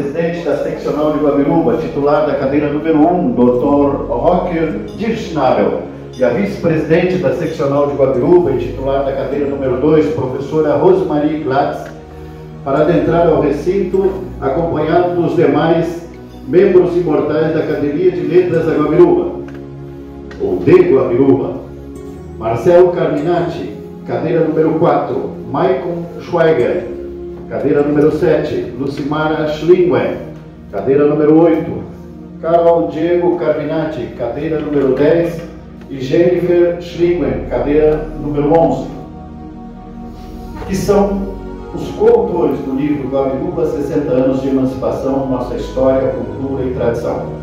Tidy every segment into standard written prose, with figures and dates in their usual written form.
vice-presidente da seccional de Guabiruba, titular da cadeira número 1, Dr. Rocker Dirschnabel, e a vice-presidente da seccional de Guabiruba e titular da cadeira número 2, professora Rosemarie Glatz, para adentrar ao recinto, acompanhado dos demais membros imortais da Academia de Letras da Guabiruba, ou de Guabiruba. Marcelo Carminati, cadeira número 4, Maicon Schweiger, cadeira número 7, Lucimara Schlingwen, cadeira número 8, Carol Diego Carminati, cadeira número 10, e Jennifer Schlingwen, cadeira número 11, que são os coautores do livro Guabiruba, 60 anos de emancipação, nossa história, cultura e tradição.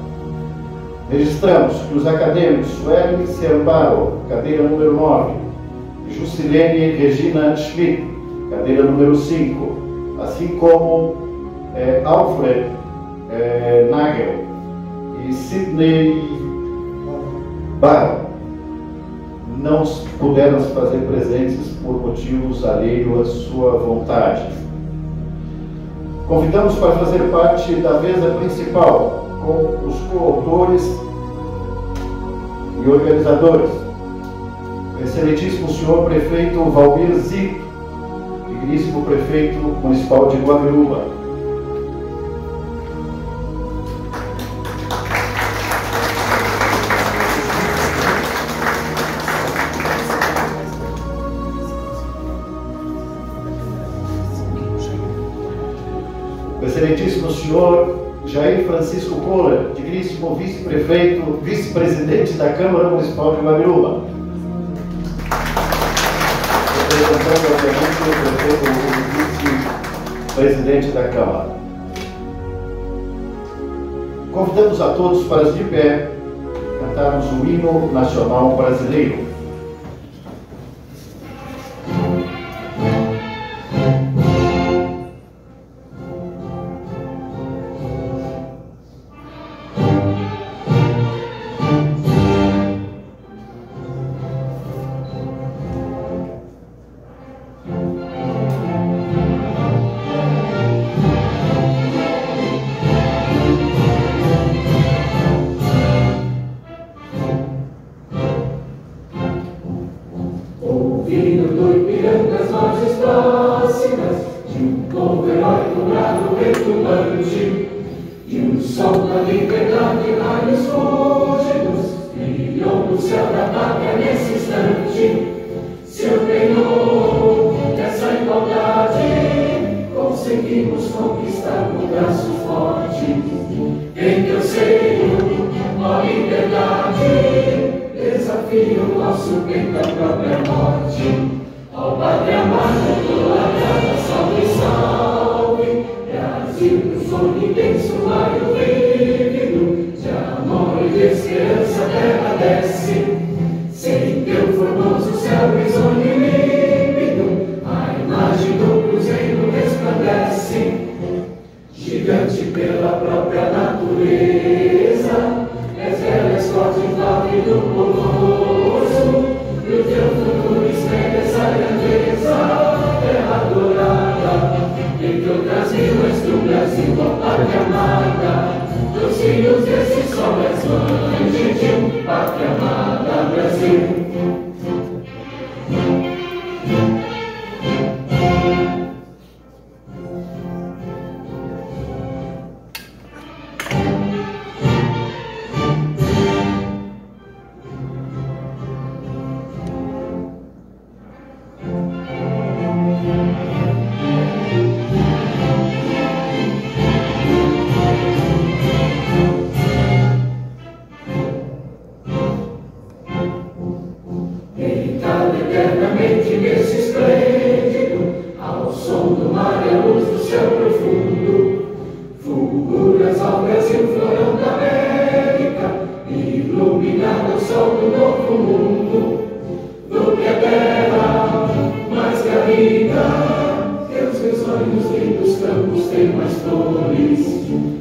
Registramos que os acadêmicos Suelen Ciambaro, cadeira número 9, e Juscelene Regina Schmidt, cadeira número 5, assim como Alfred Nagel e Sidney Barrow, não puderam se fazer presentes por motivos alheios à sua vontade. Convidamos para fazer parte da mesa principal com os coautores e organizadores, o excelentíssimo senhor prefeito Valmir Zito, digníssimo prefeito municipal de Guabiruba, o excelentíssimo senhor Jair Francisco Kohler, digníssimo vice-prefeito, vice-presidente da Câmara Municipal de Guabiruba, representando obviamente o prefeito, o vice-presidente da Câmara. Convidamos a todos para, de pé, cantarmos o hino nacional brasileiro. Ouvindo do Ipiranga as margens próximas de um povo heróico, bravo, retumbante, e um sol da liberdade, raios fúlgidos, brilhou no céu da pátria nesse instante. Se ordenou essa igualdade, conseguimos conquistar com braço forte. Em teu seio, ó liberdade, desafio o nosso peito à própria morte. Ó Pátria amada, gloriada, salve, salve, Brasil, do sonho intenso, raio vívido, de amor e de esperança a terra desce. Sem teu formoso céu risonho e límpido, a imagem do cruzeiro resplandece. Gigante pela própria natureza, és bela, és forte, inválido, colosso, e o teu futuro estende essa grandeza, terra adorada, entre outras mil és do Brasil, ó Pátria amada, dos filhos desse sol és mãe gentil, Pátria amada, Brasil. Eternamente nesse esplêndido, ao som do mar e à luz do céu profundo, fulguras ao Brasil, florão da América, iluminado o sol do novo mundo. Do que a terra mais que a vida, teus risonhos lindos campos têm mais flores,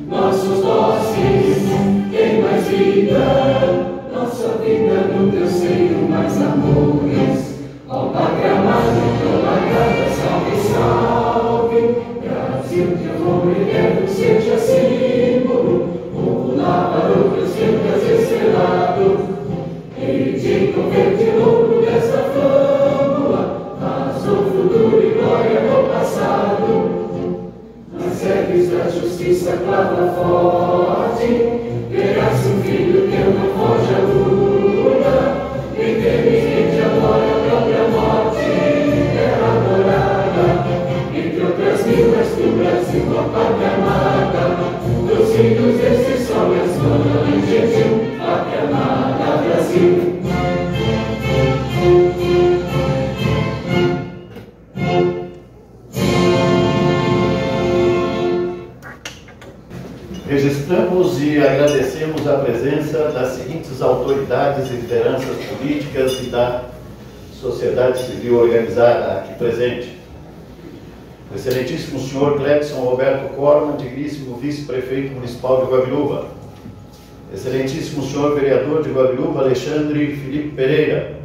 nossos bosques têm mais vida, nossa vida no teu seio mais amores. Ó Pátria amada, gloriada, salve, salve, Brasil, teu nome eterno seja assim. da justiça clama forte, verás um filho teu não foge à luta, inteligente adora a própria morte, terra adorada, entre outras vilas do Brasil, a pátria amada, dos filhos desse sol e as manas em jejum, pátria amada Brasil. Registramos e agradecemos a presença das seguintes autoridades e lideranças políticas e da sociedade civil organizada aqui presente. O excelentíssimo senhor Clebson Roberto Corman, digníssimo vice-prefeito municipal de Guabiruba. Excelentíssimo senhor vereador de Guabiruba, Alexandre Felipe Pereira.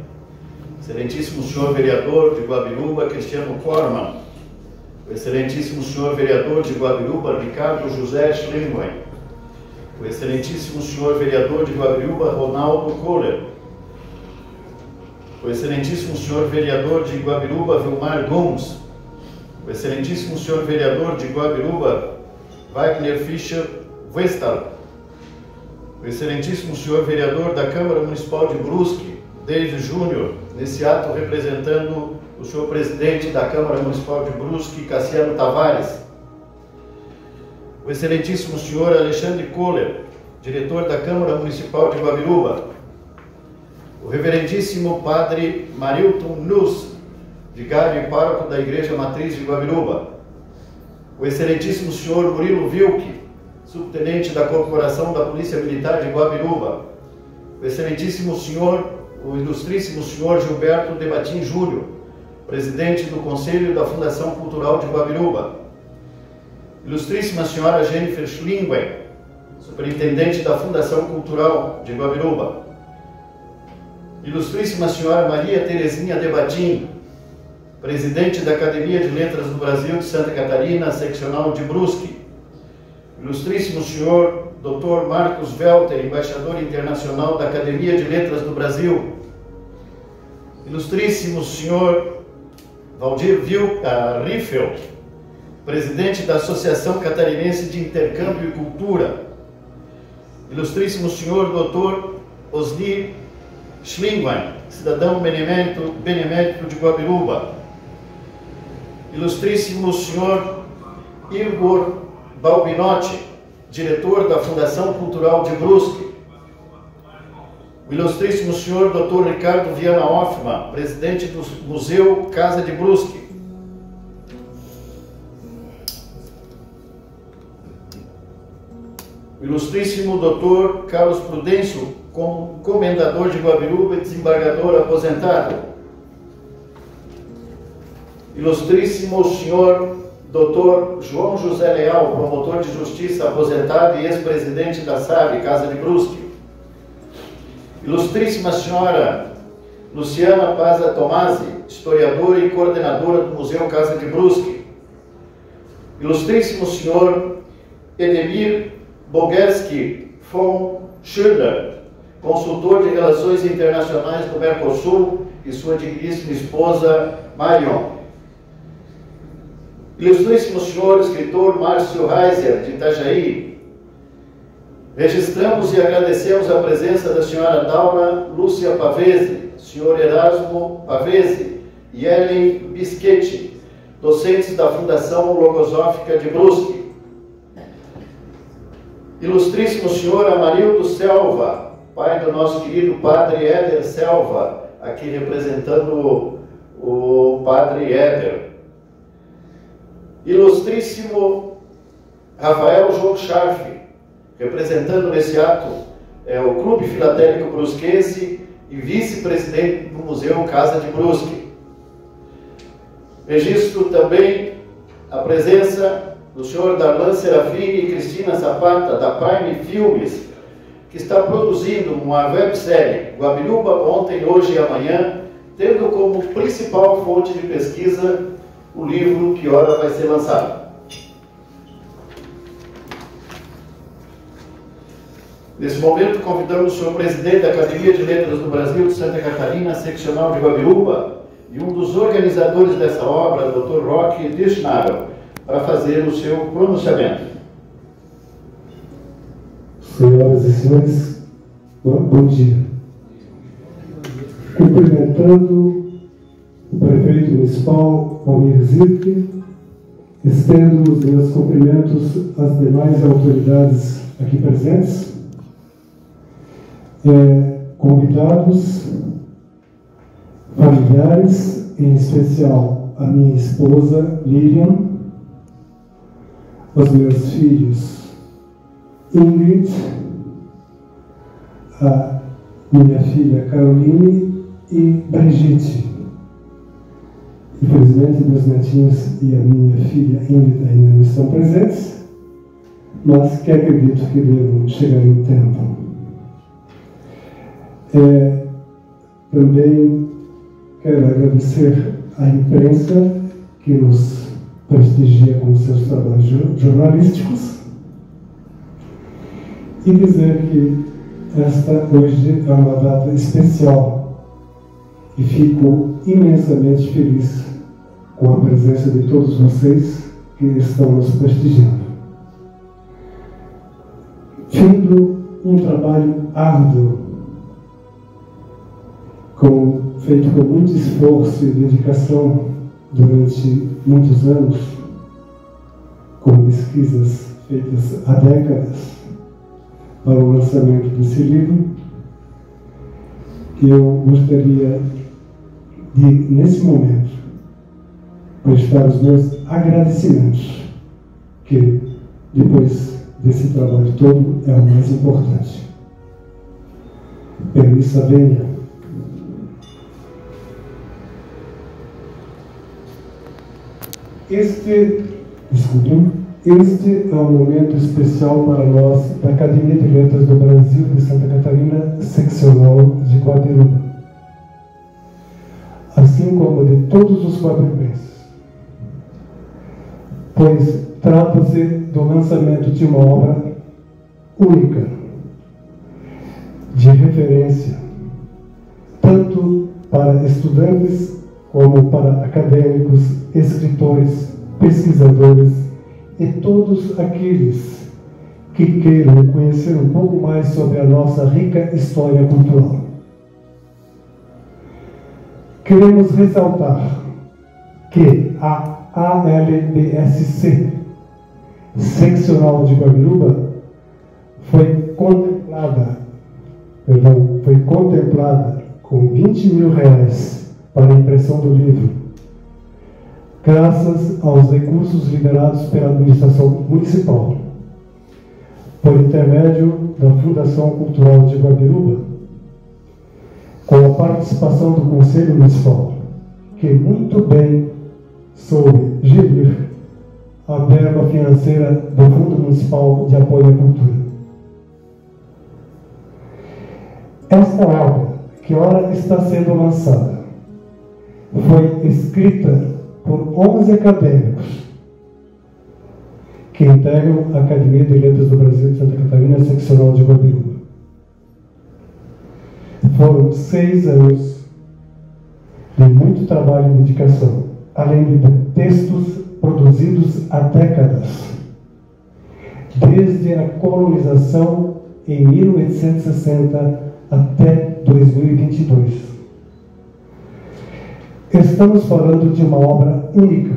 Excelentíssimo senhor vereador de Guabiruba, Cristiano Corman. O excelentíssimo senhor vereador de Guabiruba, Ricardo José Schlingwen. O excelentíssimo senhor vereador de Guabiruba, Ronaldo Kohler. O excelentíssimo senhor vereador de Guabiruba, Vilmar Gomes. O excelentíssimo senhor vereador de Guabiruba, Wagner Fischer Westal. O excelentíssimo senhor vereador da Câmara Municipal de Brusque, David Júnior, nesse ato representando o senhor presidente da Câmara Municipal de Brusque, Cassiano Tavares. O excelentíssimo senhor Alexandre Kohler, diretor da Câmara Municipal de Guabiruba. O reverendíssimo padre Marilton Nuss, vigário e pároco da Igreja Matriz de Guabiruba. O excelentíssimo senhor Murilo Vilke, subtenente da Corporação da Polícia Militar de Guabiruba. O excelentíssimo senhor, o ilustríssimo senhor Gilberto Debatim Júnior, presidente do Conselho da Fundação Cultural de Guabiruba. Ilustríssima senhora Jennifer Schlingwen, superintendente da Fundação Cultural de Guabiruba. Ilustríssima senhora Maria Terezinha Debatim, presidente da Academia de Letras do Brasil de Santa Catarina, seccional de Brusque. Ilustríssimo senhor Dr. Marcos Welter, embaixador internacional da Academia de Letras do Brasil. Ilustríssimo senhor Valdir Riffel, presidente da Associação Catarinense de Intercâmbio e Cultura. Ilustríssimo senhor Dr. Osni Schlingwen, cidadão benemérito de Guabiruba. Ilustríssimo senhor Igor Balbinotti, diretor da Fundação Cultural de Brusque. O ilustríssimo senhor Dr. Ricardo Viana Hoffmann, presidente do Museu Casa de Brusque. O ilustríssimo Dr. Carlos Prudêncio, comendador de Guabiruba e desembargador aposentado. Ilustríssimo senhor Dr. João José Leal, promotor de justiça aposentado e ex-presidente da SAB, Casa de Brusque. Ilustríssima senhora Luciana Paza Tomasi, historiadora e coordenadora do Museu Casa de Brusque. Ilustríssimo senhor Edemir Bogerski von Schüller, consultor de relações internacionais do Mercosul, e sua digníssima esposa Marion. Ilustríssimo senhor escritor Márcio Reiser, de Itajaí. Registramos e agradecemos a presença da senhora Daura Lúcia Pavese, senhor Erasmo Pavese e Ellen Bischetti, docentes da Fundação Logosófica de Brusque. Ilustríssimo senhor Amarildo Selva, pai do nosso querido padre Éder Selva, aqui representando o padre Éder. Ilustríssimo Rafael João Scharf, representando nesse ato o Clube Filatélico Brusquense e vice-presidente do Museu Casa de Brusque. Registro também a presença do senhor Darlan Serafini e Cristina Zapata, da Prime Filmes, que está produzindo uma websérie, Guabiruba Ontem, Hoje e Amanhã, tendo como principal fonte de pesquisa o livro que ora vai ser lançado. Nesse momento, convidamos o senhor presidente da Academia de Letras do Brasil de Santa Catarina, seccional de Guabiruba, e um dos organizadores dessa obra, Dr. Roque Dischnabel, para fazer o seu pronunciamento. senhoras e senhores, bom dia. Cumprimentando o prefeito municipal, Almir Zirke, estendo os meus cumprimentos às demais autoridades aqui presentes, convidados, familiares, em especial a minha esposa, Lilian, os meus filhos, Ingrid, a minha filha Caroline e Brigitte. Infelizmente, meus netinhos e a minha filha Ingrid ainda não estão presentes, mas que acredito que devam chegar em tempo. Também quero agradecer à imprensa que nos prestigia com seus trabalhos jornalísticos e dizer que esta hoje é uma data especial e fico imensamente feliz com a presença de todos vocês que estão nos prestigiando. Findo um trabalho árduo, feito com muito esforço e dedicação durante muitos anos, com pesquisas feitas há décadas para o lançamento desse livro, eu gostaria de, nesse momento, prestar os meus agradecimentos, que depois desse trabalho todo é o mais importante. Permissa venha. Este é um momento especial para nós da Academia de Letras do Brasil de Santa Catarina, seccional de Guabiruba, assim como de todos os guabirubenses, pois trata-se do lançamento de uma obra única, de referência, tanto para estudantes como para acadêmicos, escritores, pesquisadores e todos aqueles que queiram conhecer um pouco mais sobre a nossa rica história cultural. Queremos ressaltar que a ALBSC, seccional de Guabiruba, foi contemplada com R$20 mil para a impressão do livro, graças aos recursos liberados pela administração municipal, por intermédio da Fundação Cultural de Guabiruba, com a participação do Conselho Municipal, que muito bem soube gerir a verba financeira do Fundo Municipal de Apoio à Cultura. Esta obra, que ora está sendo lançada, foi escrita por 11 acadêmicos que integram a Academia de Letras do Brasil de Santa Catarina, seccional de Guabiruba. Foram 6 anos de muito trabalho e dedicação, além de textos produzidos há décadas, desde a colonização em 1860 até 2022. Estamos falando de uma obra única,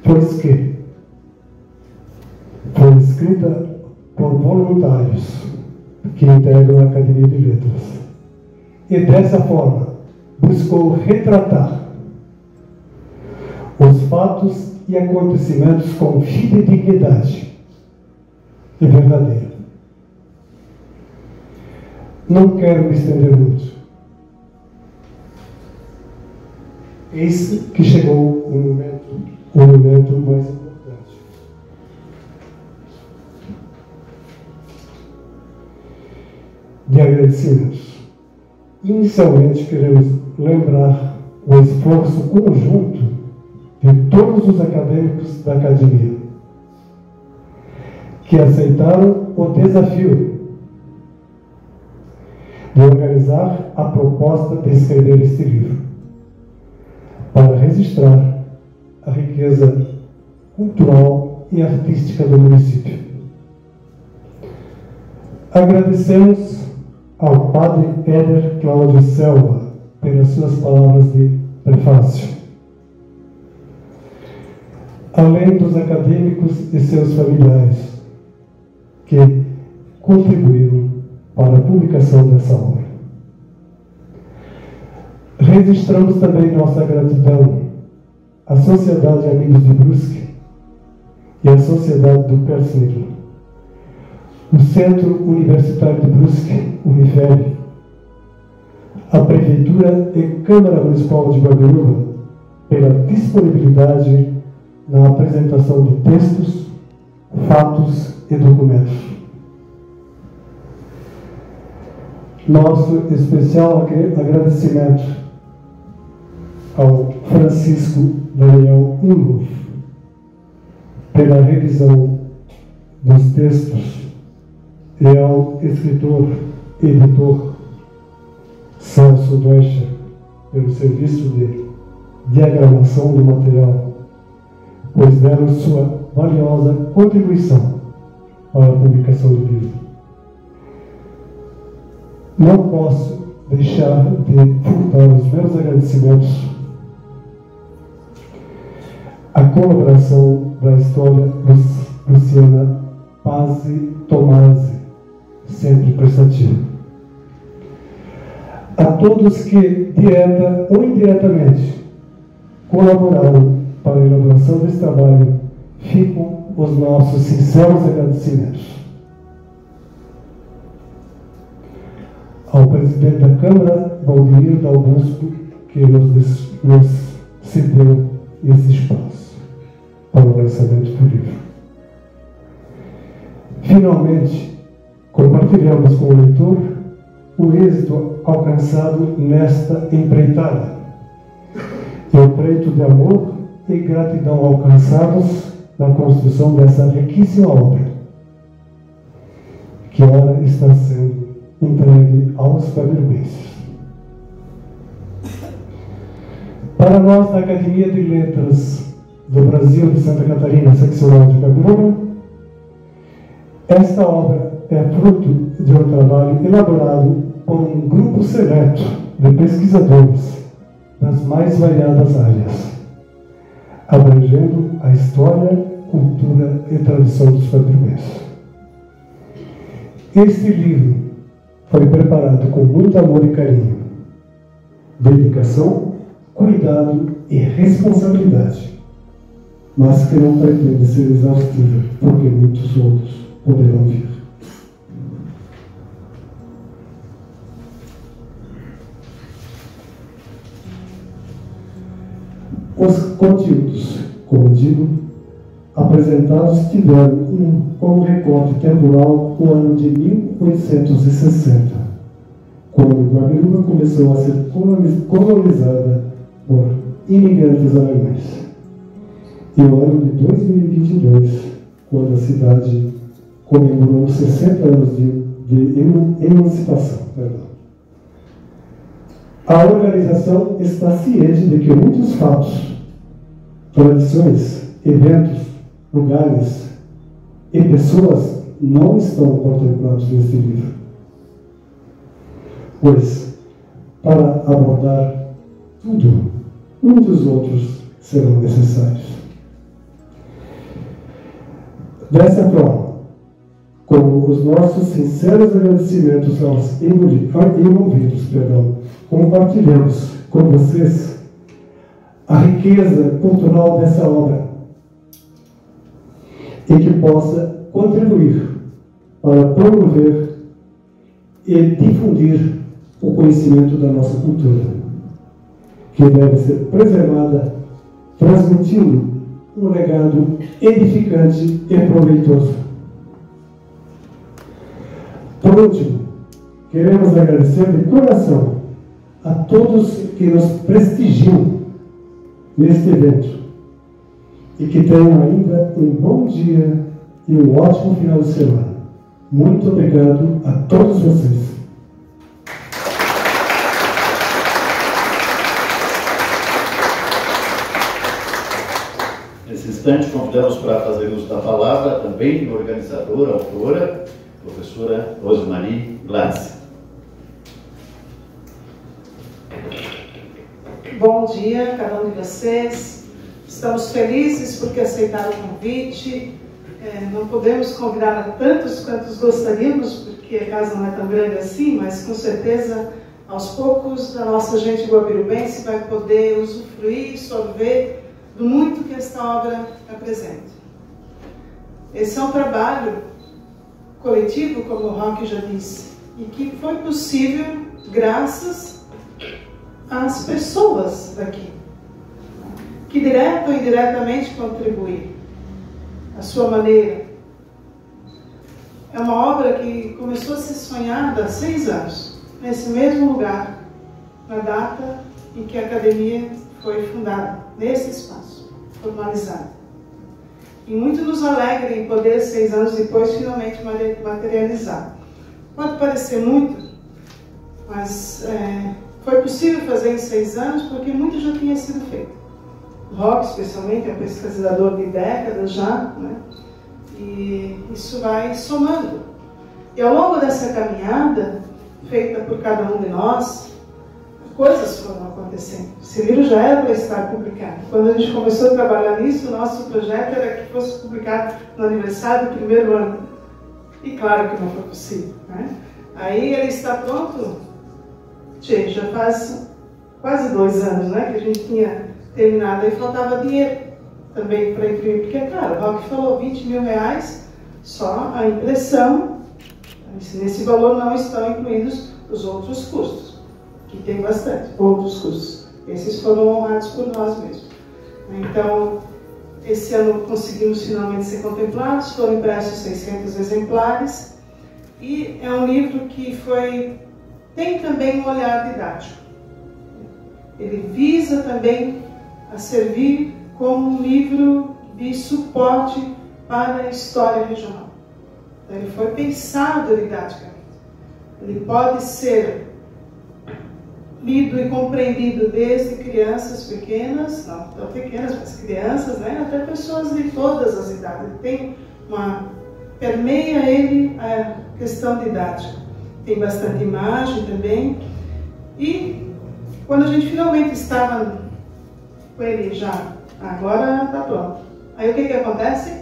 pois que foi escrita por voluntários que integram a Academia de Letras. E dessa forma, buscou retratar os fatos e acontecimentos com fidedignidade e verdadeira. Não quero me estender muito. Eis que chegou o momento mais importante. De agradecimentos. Inicialmente queremos lembrar o esforço conjunto de todos os acadêmicos da Academia, que aceitaram o desafio de organizar a proposta de escrever este livro, para registrar a riqueza cultural e artística do município. Agradecemos ao Padre Éder Cláudio Selva pelas suas palavras de prefácio. Além dos acadêmicos e seus familiares que contribuíram para a publicação dessa obra. Registramos também nossa gratidão à Sociedade Amigos de Brusque e à Sociedade do Perto Negro, o Centro Universitário de Brusque, Unifeb, a Prefeitura e Câmara Municipal de Guabiruba pela disponibilidade na apresentação de textos, fatos e documentos. Nosso especial agradecimento ao Francisco Daniel Ingolf pela revisão dos textos e ao escritor e editor Celso Deutscher pelo serviço de diagramação do material, pois deram sua valiosa contribuição para a publicação do livro. Não posso deixar de furtar os meus agradecimentos à colaboração da história Luciana Pazzi Tomasi, sempre prestativa. A todos que, direta ou indiretamente, colaboraram para a elaboração desse trabalho, ficam os nossos sinceros agradecimentos. Ao presidente da Câmara, Valdemiro Augusto, que nos cedeu esse espaço para o lançamento do livro. Finalmente, compartilhamos com o leitor o êxito alcançado nesta empreitada e o preito de amor e gratidão alcançados na construção dessa riquíssima obra, que ora está sendo entregue aos guabirubenses. Para nós, da Academia de Letras do Brasil de Santa Catarina, seccional de Guabiruba, esta obra é fruto de um trabalho elaborado por um grupo seleto de pesquisadores das mais variadas áreas, abrangendo a história, cultura e tradição dos guabirubenses. Este livro foi preparado com muito amor e carinho, dedicação, cuidado e responsabilidade, mas que não pretende ser exaustiva, porque muitos outros poderão vir. Os conteúdos, como digo, apresentados tiveram como recorte temporal o ano de 1860, quando Guabiruba começou a ser colonizada por imigrantes alemães, e o ano de 2022, quando a cidade comemorou 60 anos de emancipação. A organização está ciente de que muitos fatos, tradições, eventos, lugares e pessoas não estão contemplados neste livro, pois, para abordar tudo, muitos outros serão necessários. Dessa forma, com os nossos sinceros agradecimentos aos envolvidos, compartilhamos com vocês a riqueza cultural dessa obra e que possa contribuir para promover e difundir o conhecimento da nossa cultura, que deve ser preservada, transmitindo um legado edificante e proveitoso. Por último, queremos agradecer de coração a todos que nos prestigiam neste evento e que tenham ainda um bom dia e um ótimo final de semana. Muito obrigado a todos vocês. Nesse instante, convidamos para fazer uso da palavra também a organizadora, a autora, professora Rosemarie Glatz. Bom dia a cada um de vocês. Estamos felizes porque aceitaram o convite. Não podemos convidar a tantos quantos gostaríamos, porque a casa não é tão grande assim, mas com certeza, aos poucos, a nossa gente guabirubense vai poder usufruir e sorver do muito que esta obra apresenta. Esse é um trabalho coletivo, como o Roque já disse, e que foi possível graças às pessoas daqui, que direta ou indiretamente contribuíram à sua maneira. É uma obra que começou a ser sonhada há 6 anos, nesse mesmo lugar, na data em que a academia foi fundada, nesse espaço, formalizada. E muito nos alegra em poder, 6 anos depois, finalmente materializar. Pode parecer muito, mas foi possível fazer em 6 anos porque muito já tinha sido feito. O Roque, especialmente, é um pesquisador de décadas já, né? E isso vai somando. E ao longo dessa caminhada, feita por cada um de nós, coisas foram acontecendo. Esse livro já era para estar publicado. Quando a gente começou a trabalhar nisso, o nosso projeto era que fosse publicado no aniversário do 1º ano. E claro que não foi possível, né? Aí ele está pronto, já faz quase 2 anos, né, que a gente tinha terminado. Aí faltava dinheiro também para imprimir, porque, claro, o Roque falou R$20.000 só a impressão. Nesse valor não estão incluídos os outros custos, que tem bastante, outros custos. Esses foram honrados por nós mesmos. Então, esse ano conseguimos finalmente ser contemplados, foram impressos 600 exemplares, e é um livro que tem também um olhar didático. Ele visa também a servir como um livro de suporte para a história regional. Então, ele foi pensado didaticamente. Ele pode ser lido e compreendido desde crianças pequenas, não tão pequenas, mas crianças, né, até pessoas de todas as idades. Permeia ele a questão didática. Tem bastante imagem também. E quando a gente finalmente estava com ele já, agora está pronto. Aí o que acontece?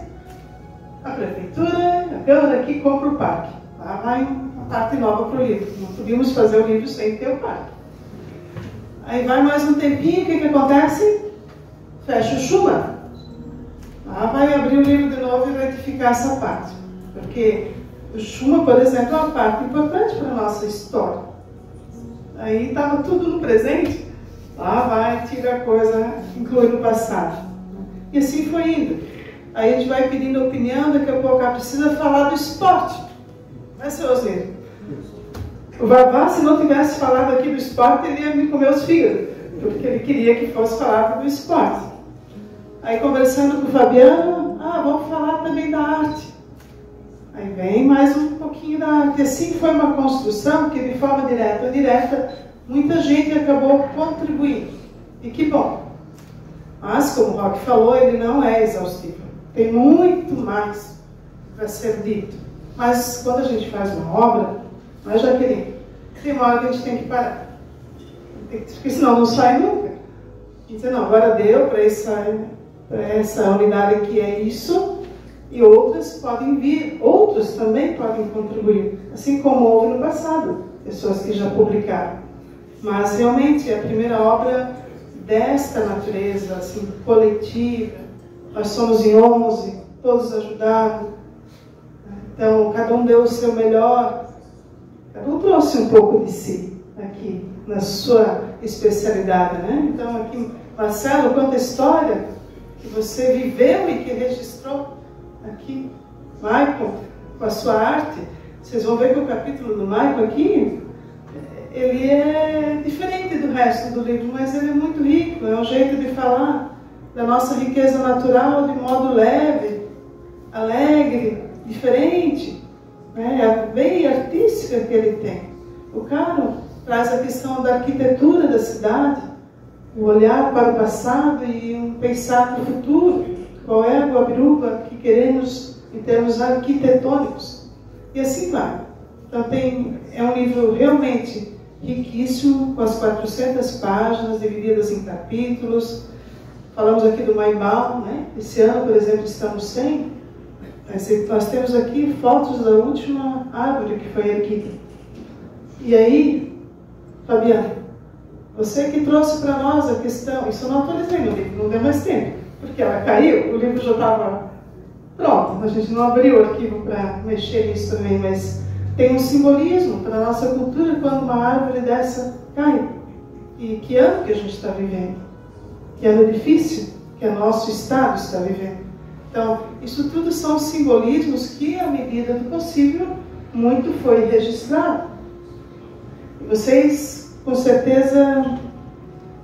A prefeitura, a Câmara aqui compra o parque. Lá vai uma parte nova para o livro. Não podíamos fazer o livro sem ter o parque. Aí vai mais um tempinho, o que acontece? Fecha o Schumann. Lá vai abrir o livro de novo e retificar essa parte. Porque o Schumann, por exemplo, é uma parte importante para a nossa história. Aí estava tudo no presente, lá vai, tira a coisa, inclui no passado. E assim foi indo. Aí a gente vai pedindo opinião, daqui a pouco precisa falar do esporte. Vai ser Osir. O Vavá, se não tivesse falado aqui do esporte, ele ia me comer os fígados, porque ele queria que fosse falado do esporte. Aí conversando com o Fabiano, vamos falar também da arte. Aí vem mais um pouquinho da arte. Assim foi uma construção que, de forma direta ou indireta, muita gente acabou contribuindo. E que bom. Mas, como o Roque falou, ele não é exaustivo. Tem muito mais para ser dito. Mas quando a gente faz uma obra, não é, Jaqueline? Tem uma hora que a gente tem que parar. Porque senão não sai nunca. E dizer, não, agora deu para essa unidade que é isso, e outras podem vir, outros também podem contribuir, assim como houve no passado, pessoas que já publicaram. Mas realmente a primeira obra desta natureza, assim, coletiva, nós somos em 11, todos ajudaram, então cada um deu o seu melhor, cada um trouxe um pouco de si aqui, na sua especialidade, né? Então aqui, Marcelo, quanta história que você viveu e que registrou aqui. Michael, com a sua arte, vocês vão ver que o capítulo do Michael aqui, ele é diferente do resto do livro, mas ele é muito rico, é um jeito de falar da nossa riqueza natural de modo leve, alegre, diferente, né? A veia artística que ele tem. O Caro traz a questão da arquitetura da cidade, o olhar para o passado e um pensar no futuro. Qual é a Guabiruba que queremos em termos arquitetônicos? E assim vai. Então é um livro realmente riquíssimo, com as 400 páginas, divididas em capítulos. Falamos aqui do Maibal, né? Esse ano, por exemplo, estamos sem. Nós temos aqui fotos da última árvore que foi erguida. E aí, Fabiana, você que trouxe para nós a questão, isso eu não atualizei no livro, não deu mais tempo, porque ela caiu, o livro já estava pronto, a gente não abriu o arquivo para mexer nisso também, mas tem um simbolismo para a nossa cultura quando uma árvore dessa cai. E que ano que a gente está vivendo? Que ano difícil que o nosso Estado está vivendo. Então, isso tudo são simbolismos que, à medida do possível, muito foi registrado. E vocês, com certeza,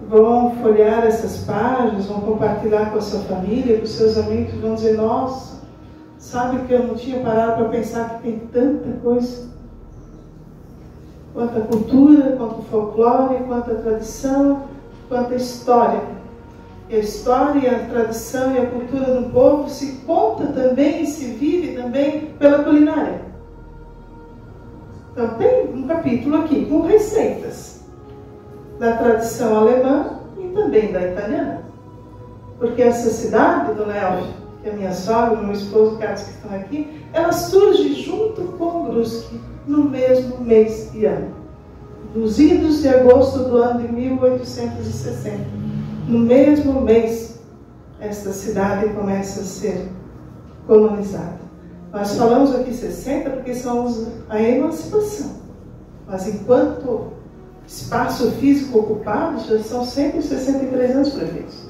vão folhear essas páginas, vão compartilhar com a sua família, com os seus amigos, vão dizer, nossa, sabe que eu não tinha parado para pensar que tem tanta coisa. Quanta cultura, quanto folclore, quanta tradição, quanta história. E a história, e a tradição e a cultura do povo se conta também e se vive também pela culinária. Então tem um capítulo aqui com receitas da tradição alemã e também da italiana. Porque essa cidade, Dona Elvia, que é minha sogra, meu esposo, Carlos, que estão aqui, ela surge junto com Brusque no mesmo mês e ano. Nos idos de agosto do ano de 1860. No mesmo mês, esta cidade começa a ser colonizada. Nós falamos aqui 60 porque somos a emancipação. Mas enquanto espaço físico ocupado, já são 163 anos previstos.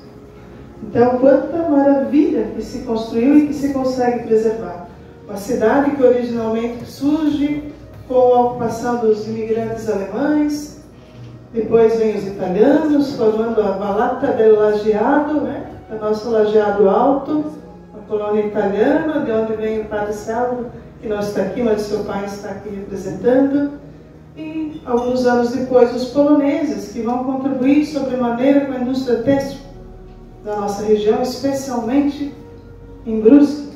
Então, quanta maravilha que se construiu e que se consegue preservar. Uma cidade que originalmente surge com a ocupação dos imigrantes alemães, depois vem os italianos, formando a Vallata del Lajeado, né? O nosso Lajeado Alto, a colônia italiana, de onde vem o Padre Salvo, que não está aqui, mas seu pai está aqui representando. E, alguns anos depois, os poloneses, que vão contribuir sobremaneira com a indústria têxtil da nossa região, especialmente em Brusque.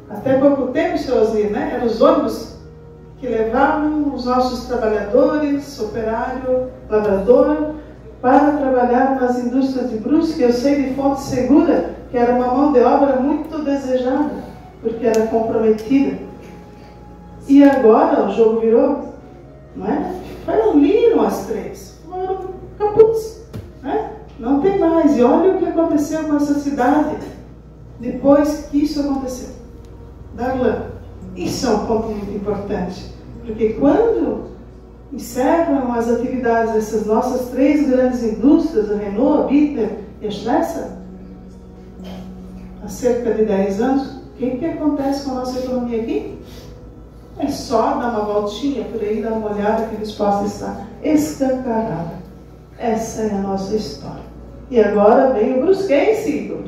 Até pouco tempo, seu Osni, né? Eram os ônibus que levavam os nossos trabalhadores, operário, lavrador, para trabalhar nas indústrias de Brusque. Eu sei de fonte segura que era uma mão de obra muito desejada, porque era comprometida. E agora o jogo virou, não é? Faliram as três, foram caputs, né? Não tem mais. E olha o que aconteceu com essa cidade depois que isso aconteceu. Darlan, isso é um ponto muito importante, porque quando encerram as atividades dessas nossas três grandes indústrias, a Renault, a Bitter e a Schlesser, há cerca de 10 anos, o que acontece com a nossa economia aqui? É só dar uma voltinha por aí, dar uma olhada que a resposta está escancarada. Essa é a nossa história. E agora vem o brusquense, Igor.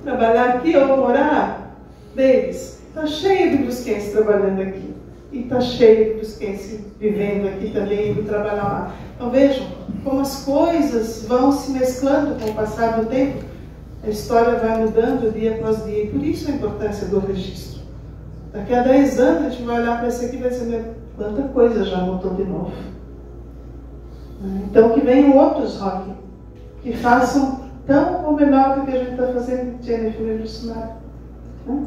Trabalhar aqui ou morar deles. Está cheio de brusquense trabalhando aqui. E está cheio de brusquense vivendo aqui também, indo trabalhar lá. Então vejam como as coisas vão se mesclando com o passar do tempo. A história vai mudando dia após dia. E por isso a importância do registro. Daqui a 10 anos a gente vai olhar para isso aqui e vai dizer, quanta coisa já mudou de novo. Então que venham outros rock, que façam tão ou melhor do que a gente está fazendo, Jennifer e Lucimar.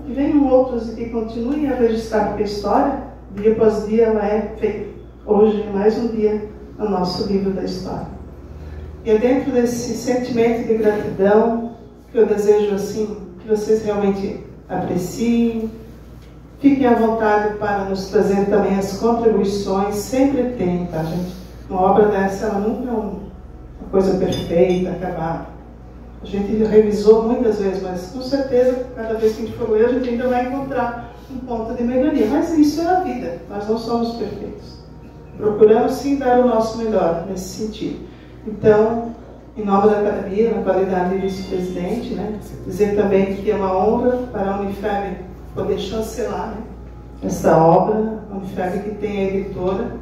Que venham outros e que continuem a registrar, porque a história, dia após dia, ela é feita. Hoje é mais um dia no nosso livro da história. E é dentro desse sentimento de gratidão que eu desejo assim, que vocês realmente apreciem, fiquem à vontade para nos trazer também as contribuições, sempre tem, tá, gente? Uma obra dessa, ela nunca é uma coisa perfeita, acabada. A gente revisou muitas vezes, mas com certeza, cada vez que a gente for ler, a gente ainda vai encontrar um ponto de melhoria. Mas isso é a vida, nós não somos perfeitos. Procuramos sim dar o nosso melhor nesse sentido. Então, em nome da Academia, na qualidade de vice-presidente, né, dizer também que é uma honra para a Unifeb poder chancelar, né, essa obra. A Unifeb que tem a editora,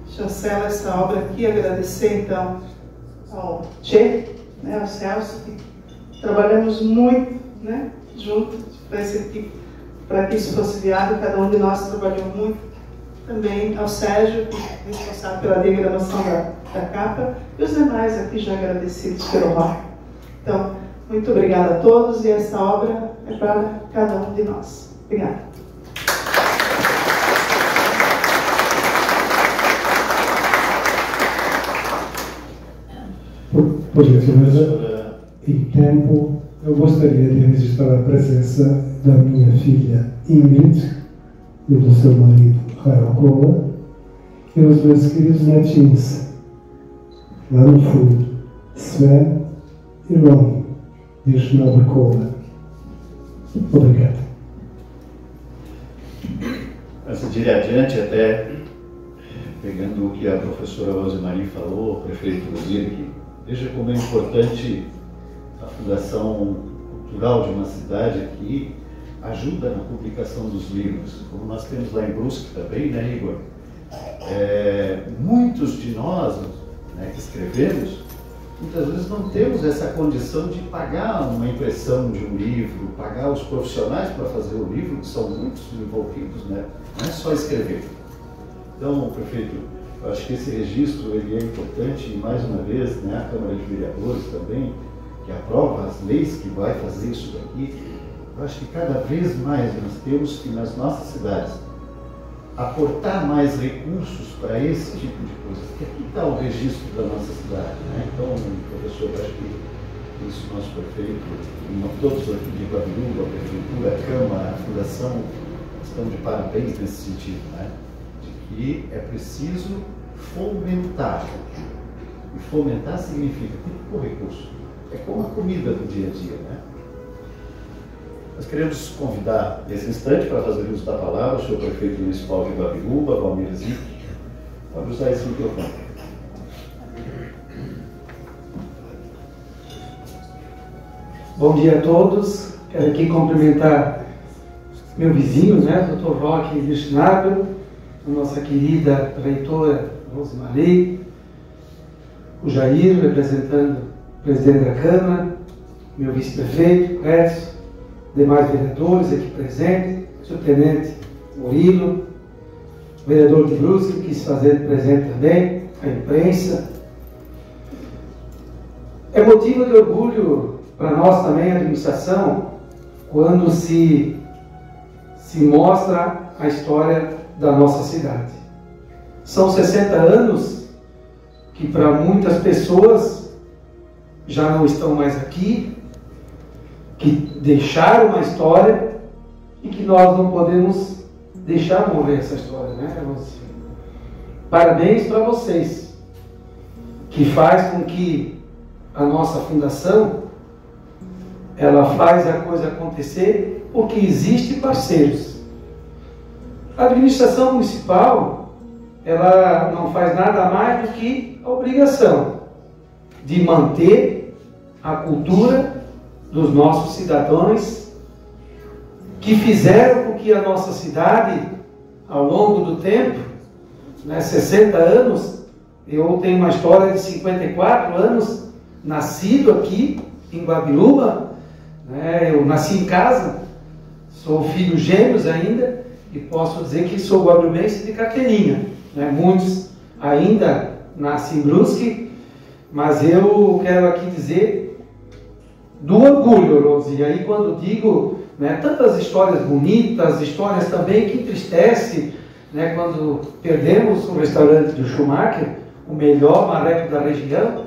chancela essa obra aqui. Agradecer então ao Tchê, né, ao Celso, que trabalhamos muito, né, juntos para esse tipo para que isso fosse viável. Cada um de nós trabalhou muito. Também ao Sérgio, responsável pela diagramação da capa, e os demais aqui já agradecidos pelo ROC. Então, muito obrigada a todos, e essa obra é para cada um de nós. Obrigada. Por gentileza, em tempo, eu gostaria de registrar a presença da minha filha Ingrid e do seu marido Rael Cola e os meus queridos netinhos, lá no fundo, Sven e Ron Dirschnabel Cola. Obrigado. Antes de ir adiante, até pegando o que a professora Rosemarie falou, o prefeito Osiris, veja como é importante a Fundação Cultural de uma cidade aqui ajuda na publicação dos livros, como nós temos lá em Brusque também, né, Igor? Muitos de nós, né, que escrevemos, muitas vezes não temos essa condição de pagar uma impressão de um livro, pagar os profissionais para fazer o livro, que são muitos envolvidos, né? Não é só escrever. Então, prefeito, eu acho que esse registro ele é importante, e mais uma vez, né, a Câmara de Vereadores também, que aprova as leis que vai fazer isso daqui. Eu acho que cada vez mais nós temos que, nas nossas cidades, aportar mais recursos para esse tipo de coisa. Porque aqui está o registro da nossa cidade, né? Então, professor, eu acho que isso, nosso prefeito, todos aqui de Guabiruba, a Prefeitura, a Câmara, a Fundação, estão de parabéns nesse sentido, né? De que é preciso fomentar. E fomentar significa tem que pôr recurso. É como a comida do dia a dia, né? Nós queremos convidar nesse instante para fazer uso da palavra o senhor prefeito municipal de Guabiruba, Valmir Zic. Pode usar esse microfone. Bom dia a todos. Quero aqui cumprimentar meu vizinho, né, Dr. Roque Dirschnabel, a nossa querida reitora Rosemarie, o Jair, representando o presidente da Câmara, meu vice-prefeito, Edson, demais vereadores aqui presentes, subtenente Murilo, o vereador de Brusque, que quis fazer presente também, a imprensa. É motivo de orgulho para nós também, a administração, quando se mostra a história da nossa cidade. São 60 anos que para muitas pessoas já não estão mais aqui, que deixaram uma história e que nós não podemos deixar morrer essa história, né? Parabéns para vocês, que faz com que a nossa fundação ela faz a coisa acontecer porque existem parceiros. A administração municipal ela não faz nada mais do que a obrigação de manter a cultura dos nossos cidadãos que fizeram com que a nossa cidade, ao longo do tempo, né, 60 anos, eu tenho uma história de 54 anos, nascido aqui em Guabiruba, né, eu nasci em casa, sou filho gêmeos ainda, e posso dizer que sou guabirubense de carteirinha, né, muitos ainda nascem em Brusque, mas eu quero aqui dizer do orgulho, Rose, e aí quando digo, né, tantas histórias bonitas, histórias também que entristecem, né, quando perdemos o restaurante do Schumacher, o melhor marreco da região,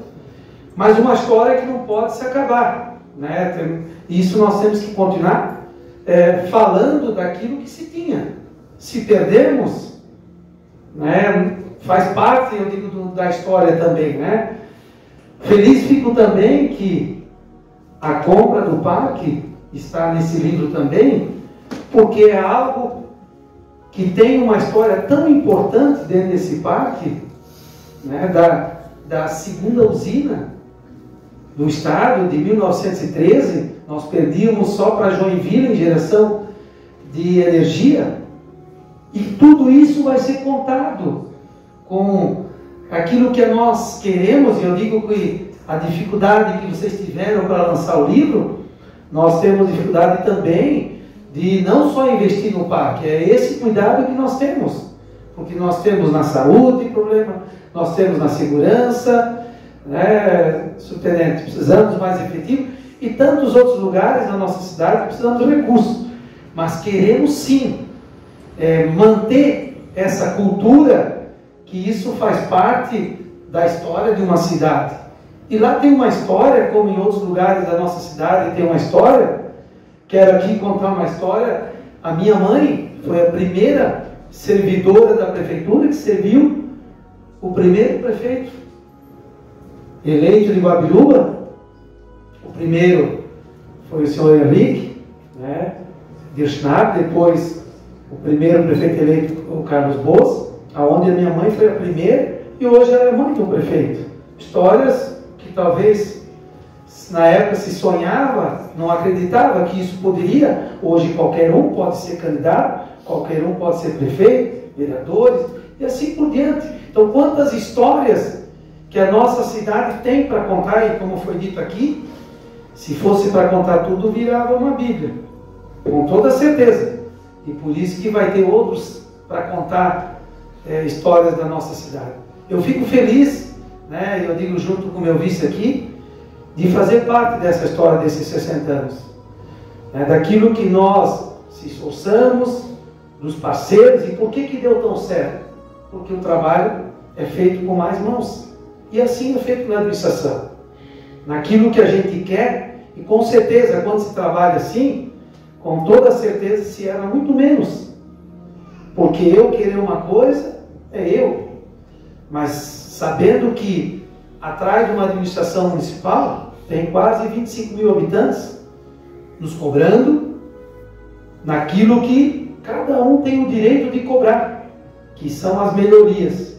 mas uma história que não pode se acabar, né? Isso nós temos que continuar falando daquilo que se tinha. Se perdemos, né, faz parte, eu digo, da história também, né? Feliz fico também que a compra do parque está nesse livro também, porque é algo que tem uma história tão importante dentro desse parque, né, da segunda usina do estado de 1913, nós perdíamos só para Joinville em geração de energia, e tudo isso vai ser contado com aquilo que nós queremos. E eu digo que a dificuldade que vocês tiveram para lançar o livro, nós temos dificuldade também de não só investir no parque, é esse cuidado que nós temos. Porque nós temos na saúde problema, nós temos na segurança, né, subtenente, precisamos mais efetivo, e tantos outros lugares na nossa cidade precisamos de recursos. Mas queremos sim manter essa cultura, que isso faz parte da história de uma cidade. E lá tem uma história, como em outros lugares da nossa cidade tem uma história. Quero aqui contar uma história. A minha mãe foi a primeira servidora da prefeitura que serviu o primeiro prefeito eleito de Guabiruba. O primeiro foi o senhor Henrique, né, Dirchnab, depois o primeiro prefeito eleito, o Carlos Boas, aonde a minha mãe foi a primeira, e hoje ela é mãe do prefeito. Histórias que talvez na época se sonhava, não acreditava que isso poderia. Hoje qualquer um pode ser candidato, qualquer um pode ser prefeito, vereadores, e assim por diante. Então, quantas histórias que a nossa cidade tem para contar, e como foi dito aqui, se fosse para contar tudo, virava uma Bíblia, com toda certeza. E por isso que vai ter outros para contar histórias da nossa cidade. Eu fico feliz, né, eu digo junto com o meu vice aqui, de fazer parte dessa história desses 60 anos. Daquilo que nós se esforçamos, dos parceiros. E por que deu tão certo? Porque o trabalho é feito com mais mãos. E assim é feito na administração. Naquilo que a gente quer, e com certeza, quando se trabalha assim, com toda certeza se erra muito menos. Porque eu querer uma coisa, é eu. Mas sabendo que atrás de uma administração municipal tem quase 25 mil habitantes nos cobrando naquilo que cada um tem o direito de cobrar, que são as melhorias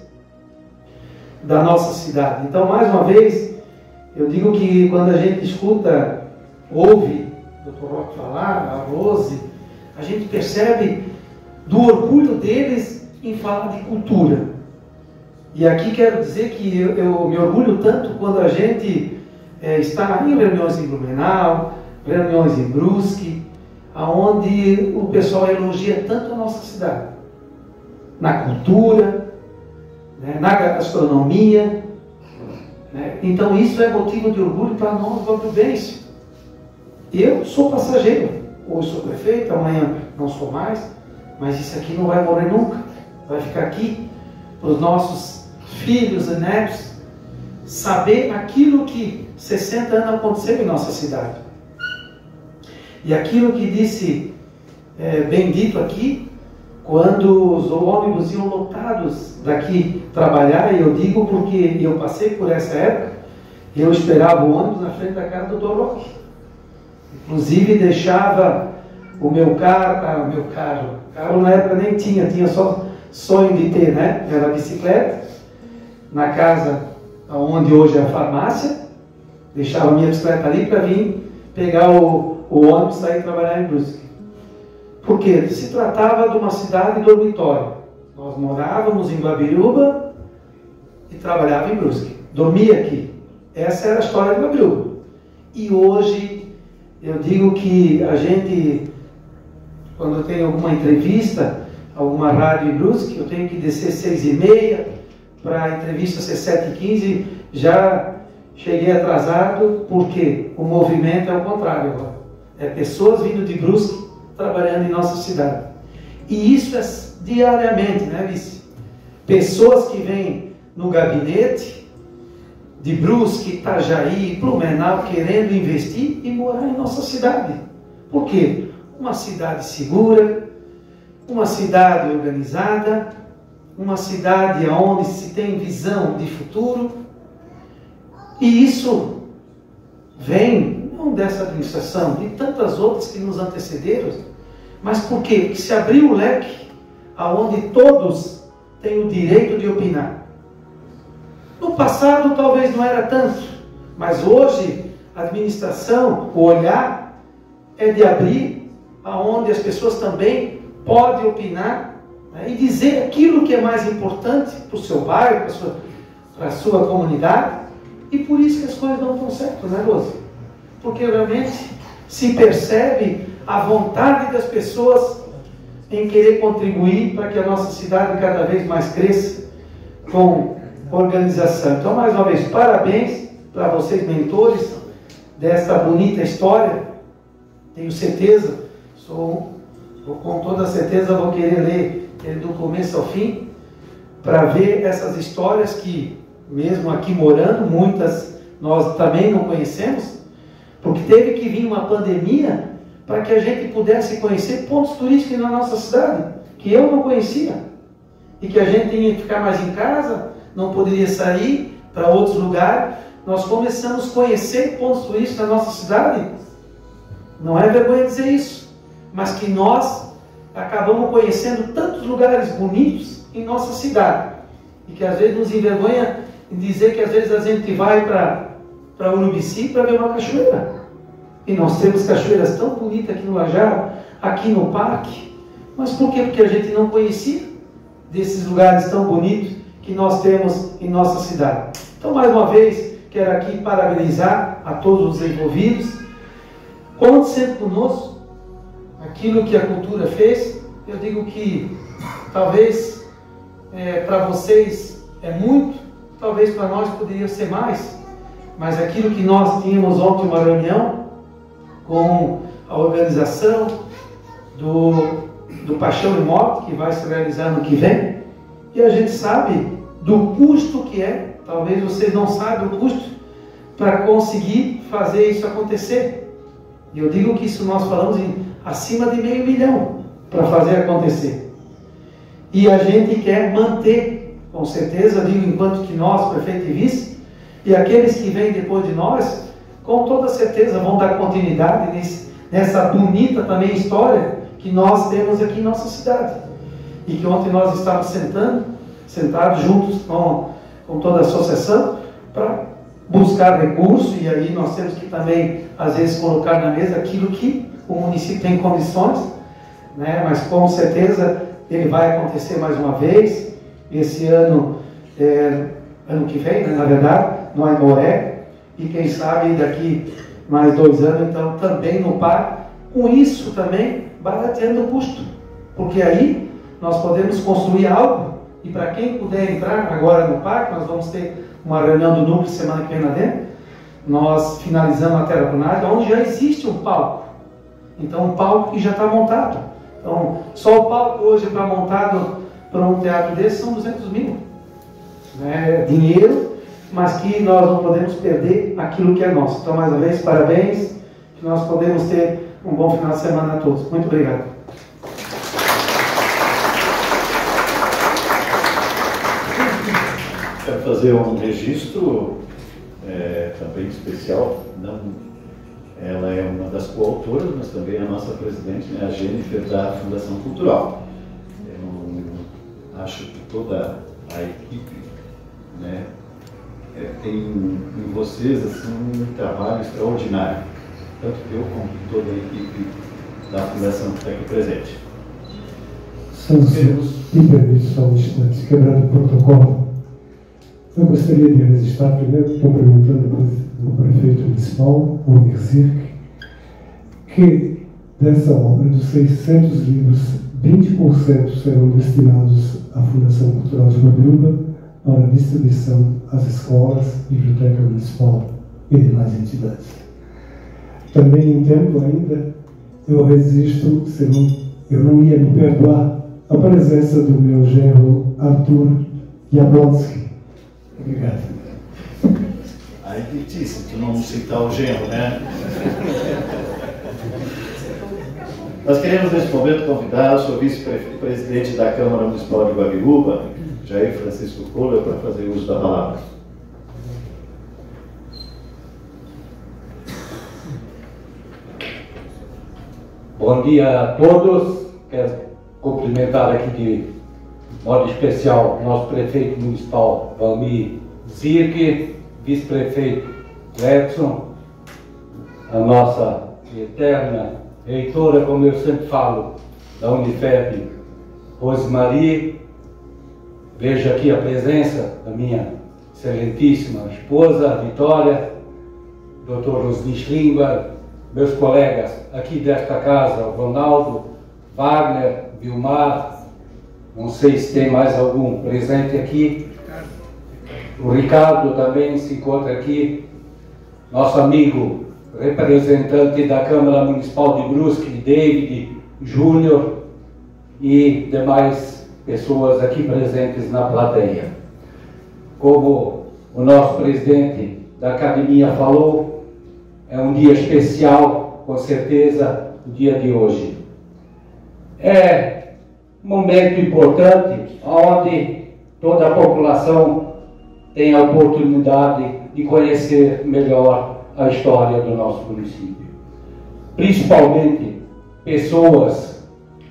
da nossa cidade. Então, mais uma vez, eu digo que quando a gente escuta, ouve o Dr. Roque falar, a Rose, a gente percebe do orgulho deles em falar de cultura. E aqui quero dizer que eu me orgulho tanto quando a gente está em reuniões em Blumenau, reuniões em Brusque, onde o pessoal elogia tanto a nossa cidade. Na cultura, né, na gastronomia. Né? Então isso é motivo de orgulho para nós, guabirubenses. Eu sou passageiro. Hoje sou prefeito, amanhã não sou mais. Mas isso aqui não vai morrer nunca. Vai ficar aqui para os nossos filhos e netos saber aquilo que 60 anos aconteceu em nossa cidade. E aquilo que disse, bem dito aqui, quando os ônibus iam lotados daqui trabalhar, e eu digo porque eu passei por essa época, eu esperava o ônibus na frente da casa do Dr. Roque. Inclusive deixava o meu carro na época nem tinha só sonho de ter, né? Era a bicicleta, na casa onde hoje é a farmácia, deixava a minha bicicleta ali para vir pegar o ônibus e sair trabalhar em Brusque. Porque se tratava de uma cidade dormitório. Nós morávamos em Guabiruba e trabalhava em Brusque. Dormia aqui. Essa era a história de Guabiruba. E hoje eu digo que a gente, quando tem alguma entrevista, alguma rádio em Brusque, eu tenho que descer 6h30, para a entrevista ser 7h15, já cheguei atrasado, porque o movimento é o contrário agora. É pessoas vindo de Brusque trabalhando em nossa cidade. E isso é diariamente, né, vice? Pessoas que vêm no gabinete de Brusque, Itajaí, Blumenau, querendo investir e morar em nossa cidade. Por quê? Uma cidade segura, uma cidade organizada, uma cidade onde se tem visão de futuro. E isso vem não dessa administração, de tantas outras que nos antecederam, mas por quê? Porque se abriu o leque aonde todos têm o direito de opinar. No passado talvez não era tanto, mas hoje a administração, o olhar é de abrir aonde as pessoas também podem opinar, né, e dizer aquilo que é mais importante para o seu bairro, para a sua comunidade. E por isso que as coisas não estão certas, né, Rose? Porque realmente se percebe a vontade das pessoas em querer contribuir para que a nossa cidade cada vez mais cresça com organização. Então, mais uma vez, parabéns para vocês, mentores, desta bonita história. Tenho certeza, com toda certeza vou querer ler ele do começo ao fim, para ver essas histórias que, mesmo aqui morando, muitas nós também não conhecemos, porque teve que vir uma pandemia para que a gente pudesse conhecer pontos turísticos na nossa cidade, que eu não conhecia, e que a gente tinha que ficar mais em casa, não poderia sair para outros lugares. Nós começamos a conhecer pontos turísticos na nossa cidade. Não é vergonha dizer isso, mas que nós acabamos conhecendo tantos lugares bonitos em nossa cidade, e que às vezes nos envergonha em dizer que às vezes a gente vai para Urubici para ver uma cachoeira. E nós temos cachoeiras tão bonitas aqui no Lajado, aqui no parque. Mas por quê? Porque a gente não conhecia desses lugares tão bonitos que nós temos em nossa cidade. Então, mais uma vez, quero aqui parabenizar a todos os envolvidos. Conte sempre conosco aquilo que a cultura fez. Eu digo que talvez para vocês é muito, talvez para nós poderia ser mais, mas aquilo que nós tínhamos ontem uma reunião com a organização do Paixão e Moto, que vai se realizar no que vem, e a gente sabe do custo que é, talvez vocês não saibam o custo, para conseguir fazer isso acontecer. E eu digo que isso nós falamos em acima de $500 mil para fazer acontecer. E a gente quer manter, com certeza, digo enquanto que nós, prefeito e vice, e aqueles que vêm depois de nós, com toda certeza vão dar continuidade nessa bonita também história que nós temos aqui em nossa cidade. E que ontem nós estávamos sentados juntos com toda a associação para buscar recursos, e aí nós temos que também, às vezes, colocar na mesa aquilo que o município tem condições, né? Mas com certeza ele vai acontecer mais uma vez, esse ano, ano que vem, né, na verdade, no Aimoré, e quem sabe daqui mais 2 anos, então, também no parque, com isso também barateando o custo, porque aí nós podemos construir algo, e para quem puder entrar agora no parque, nós vamos ter uma reunião do núcleo semana que vem lá dentro, nós finalizamos a terraplanagem, onde já existe um palco, então um palco que já está montado. Então, só o palco hoje para montado para um teatro desse são $200 mil, né? Dinheiro, mas que nós não podemos perder aquilo que é nosso. Então, mais uma vez, parabéns, que nós podemos ter um bom final de semana a todos. Muito obrigado. Quero fazer um registro também especial. Ela é uma das coautoras, mas também a nossa presidente, né, a Jennifer, da Fundação Cultural. Eu acho que toda a equipe, né, tem em vocês assim, um trabalho extraordinário, tanto eu como toda a equipe da Fundação que está aqui presente. Se me permite só um instante, quebrando o protocolo, eu gostaria de registrar primeiro, cumprimentando o prefeito municipal, o Mircirc, que dessa obra, dos 600 livros, 20% serão destinados à Fundação Cultural de Guabiruba para distribuição às escolas, biblioteca municipal e demais entidades. Também entendo ainda, eu resisto, senão eu não ia me perdoar, a presença do meu genro Arthur Jablonski. Obrigado. Aí, difícil, tu não citar o genro, né? Nós queremos, nesse momento, convidar o senhor vice-presidente da Câmara Municipal de Guabiruba, Jair Francisco Kohler, para fazer uso da palavra. Bom dia a todos. Quero cumprimentar aqui de modo especial o nosso prefeito municipal, Valmir Zirke, vice-prefeito Edson, a nossa eterna reitora, como eu sempre falo, da Unifep, Rosemarie. Vejo aqui a presença da minha excelentíssima esposa, Vitória, Dr. Rosni Schlingberg, meus colegas aqui desta casa, o Ronaldo, Wagner, Vilmar, não sei se tem mais algum presente aqui, o Ricardo também se encontra aqui, nosso amigo representante da Câmara Municipal de Brusque, David Júnior, e demais pessoas aqui presentes na plateia. Como o nosso presidente da academia falou, é um dia especial, com certeza, o dia de hoje. É um momento importante onde toda a população tem a oportunidade de conhecer melhor a história do nosso município. Principalmente pessoas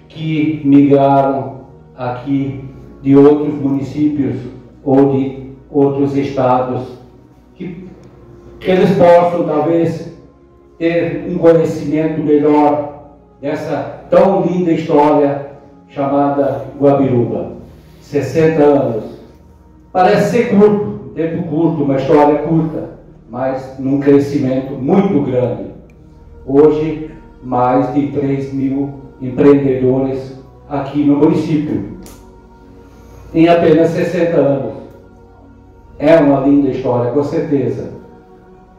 que migraram aqui de outros municípios ou de outros estados, que eles possam talvez ter um conhecimento melhor dessa tão linda história chamada Guabiruba. 60 anos. Parece ser curto, tempo curto, uma história curta, mas num crescimento muito grande. Hoje, mais de 3.000 empreendedores aqui no município, em apenas 60 anos. É uma linda história, com certeza.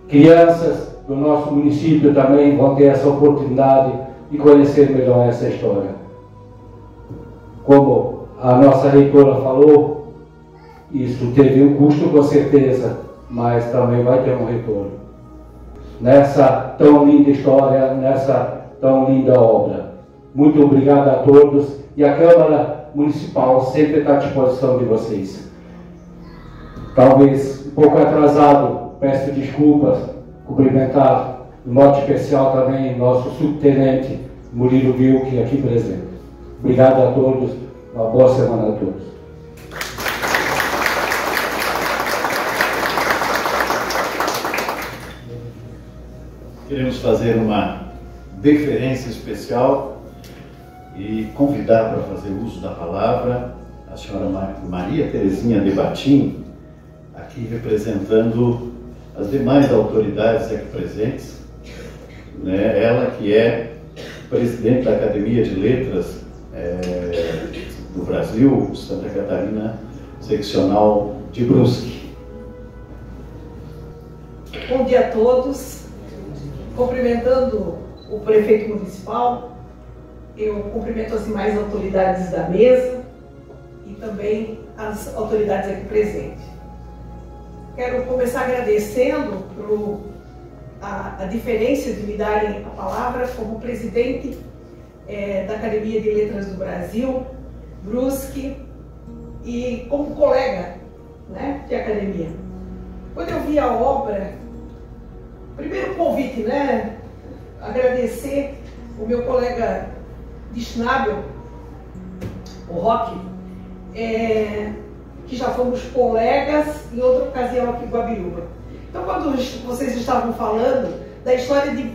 Crianças do nosso município também vão ter essa oportunidade de conhecer melhor essa história. Como a nossa reitora falou, isso teve um custo, com certeza, mas também vai ter um retorno. Nessa tão linda história, nessa tão linda obra. Muito obrigado a todos, e a Câmara Municipal sempre está à disposição de vocês. Talvez um pouco atrasado, peço desculpas, cumprimentar de modo especial também nosso subtenente Murilo Vilke, aqui presente. Obrigado a todos, uma boa semana a todos. Queremos fazer uma deferência especial e convidar para fazer uso da palavra a senhora Maria Terezinha de Batim, aqui representando as demais autoridades aqui presentes, né? Ela que é presidente da Academia de Letras do Brasil, Santa Catarina, seccional de Brusque. Bom dia a todos. Cumprimentando o prefeito municipal, eu cumprimento as demais autoridades da mesa e também as autoridades aqui presentes. Quero começar agradecendo a diferença de me darem a palavra como presidente da Academia de Letras do Brasil, Brusque, e como colega, né, de academia. Quando eu vi a obra, primeiro convite, né, agradecer o meu colega de Schnabel, o Roque, que já fomos colegas em outra ocasião aqui em Guabiruba. Então, quando vocês estavam falando da história de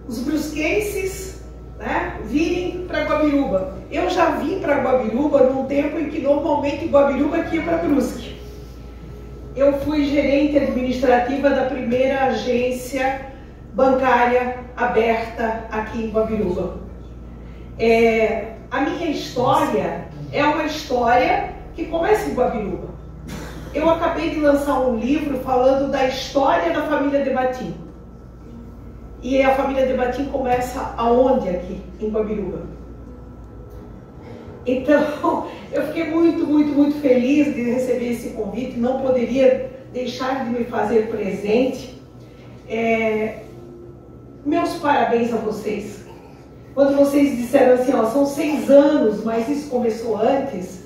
os brusquenses, né, virem para Guabiruba, eu já vim para Guabiruba num tempo em que normalmente Guabiruba ia para Brusque. Eu fui gerente administrativa da primeira agência bancária aberta aqui em Guabiruba. A minha história é uma história que começa em Guabiruba. Eu acabei de lançar um livro falando da história da família de Batim. E a família de Batim começa aonde aqui, em Guabiruba? Então, eu fiquei muito feliz de receber esse convite, não poderia deixar de me fazer presente. Meus parabéns a vocês. Quando vocês disseram assim, ó, são 6 anos, mas isso começou antes,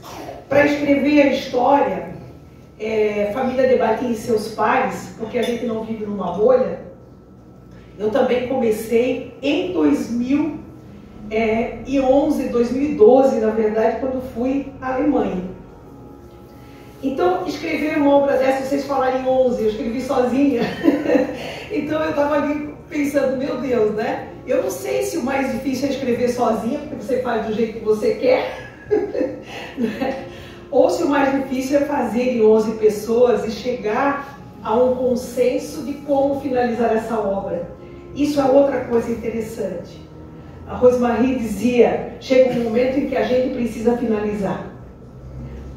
para escrever a história, família de Batim e seus pais, porque a gente não vive numa bolha, eu também comecei em 2011, 2012, na verdade, quando fui à Alemanha. Então, escrever uma obra dessa, vocês falarem 11, eu escrevi sozinha. Então, eu estava ali pensando, meu Deus, né? Eu não sei se o mais difícil é escrever sozinha, porque você faz do jeito que você quer, né? Ou se o mais difícil é fazer em 11 pessoas e chegar a um consenso de como finalizar essa obra. Isso é outra coisa interessante. A Rosemarie dizia, chega um momento em que a gente precisa finalizar.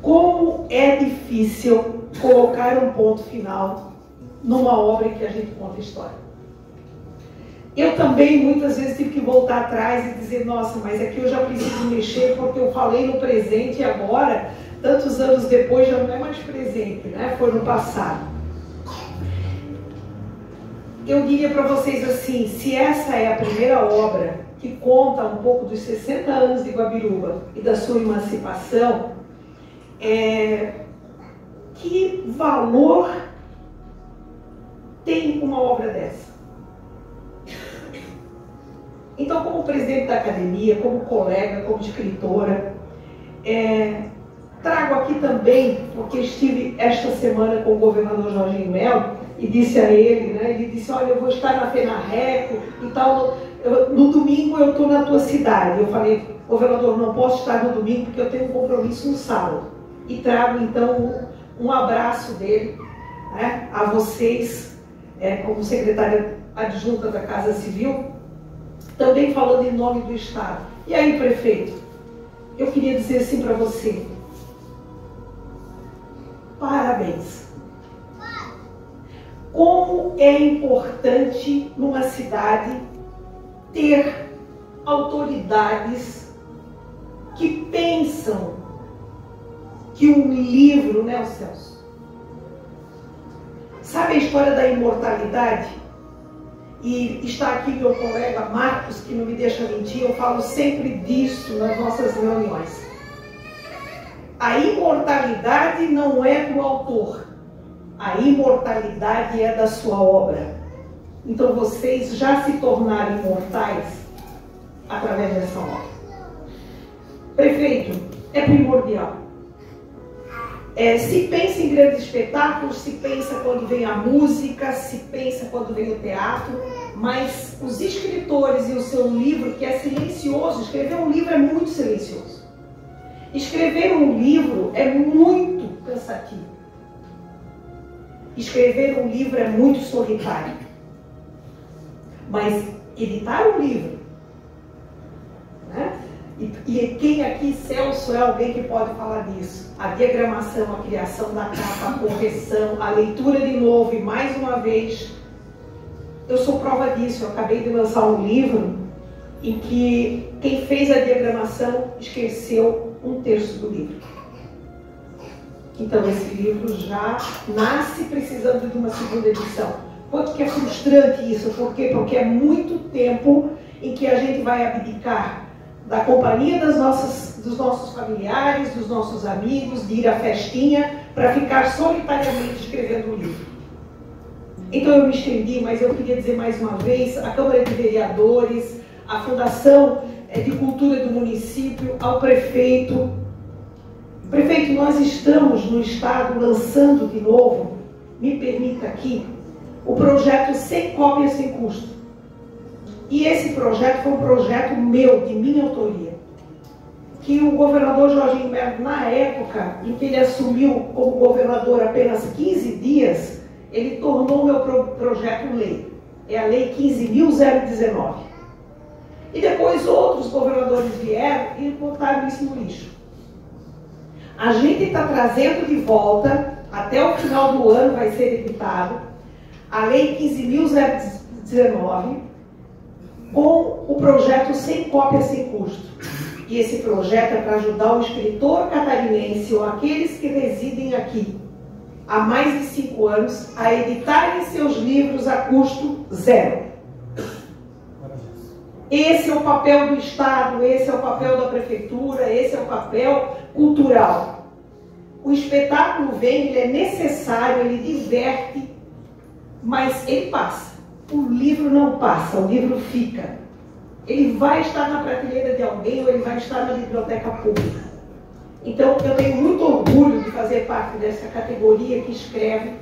Como é difícil colocar um ponto final numa obra em que a gente conta história. Eu também muitas vezes tive que voltar atrás e dizer, nossa, mas aqui eu já preciso mexer porque eu falei no presente e agora, tantos anos depois, já não é mais presente, né? Foi no passado. Eu diria para vocês assim, se essa é a primeira obra que conta um pouco dos 60 anos de Guabiruba e da sua emancipação, que valor tem uma obra dessa? Então, como presidente da academia, como colega, como escritora, trago aqui também, porque estive esta semana com o governador Jorginho Melo e disse a ele, né, ele disse, olha, eu vou estar na FENARRECO e tal, no domingo eu estou na tua cidade. Eu falei, governador, não posso estar no domingo porque eu tenho um compromisso no sábado. E trago então um abraço dele, né, a vocês, como secretária adjunta da Casa Civil, também falando em nome do Estado. E aí, prefeito, eu queria dizer assim para você, parabéns. Como é importante numa cidade ter autoridades que pensam que um livro, né, Celso? Sabe a história da imortalidade? E está aqui meu colega Marcos, que não me deixa mentir, eu falo sempre disso nas nossas reuniões. A imortalidade não é do autor, a imortalidade é da sua obra. Então vocês já se tornaram imortais através dessa obra. Prefeito, é primordial. Se pensa em grandes espetáculos, se pensa quando vem a música, se pensa quando vem o teatro, mas os escritores e o seu livro, que é silencioso, escrever um livro é muito silencioso. Escrever um livro é muito cansativo. Escrever um livro é muito solitário. Mas editar um livro, né? E quem aqui, Celso, é alguém que pode falar disso? A diagramação, a criação da capa, a correção, a leitura de novo e mais uma vez. Eu sou prova disso. Eu acabei de lançar um livro em que quem fez a diagramação esqueceu 1/3 do livro. Então esse livro já nasce precisando de uma segunda edição. Quanto que é frustrante isso? Por quê? Porque é muito tempo em que a gente vai abdicar da companhia dos nossos familiares, dos nossos amigos, de ir à festinha, para ficar solitariamente escrevendo um livro. Então eu me estendi, mas eu queria dizer mais uma vez, a Câmara de Vereadores, a Fundação de Cultura do município, ao prefeito. Prefeito, nós estamos no Estado lançando de novo, me permita aqui, o projeto Sem Cópia Sem Custo. E esse projeto foi um projeto meu, de minha autoria, que o governador Jorginho Melo, na época em que ele assumiu como governador apenas 15 dias, ele tornou o meu projeto lei. É a Lei 15.019. E depois outros governadores vieram e botaram isso no lixo. A gente está trazendo de volta, até o final do ano vai ser editado, a Lei 15.019, com o projeto Sem Cópia Sem Custo. E esse projeto é para ajudar o escritor catarinense ou aqueles que residem aqui há mais de 5 anos a editarem seus livros a custo zero. Esse é o papel do Estado, esse é o papel da Prefeitura, esse é o papel cultural. O espetáculo vem, ele é necessário, ele diverte, mas ele passa. O livro não passa, o livro fica. Ele vai estar na prateleira de alguém ou ele vai estar na biblioteca pública. Então, eu tenho muito orgulho de fazer parte dessa categoria que escreve.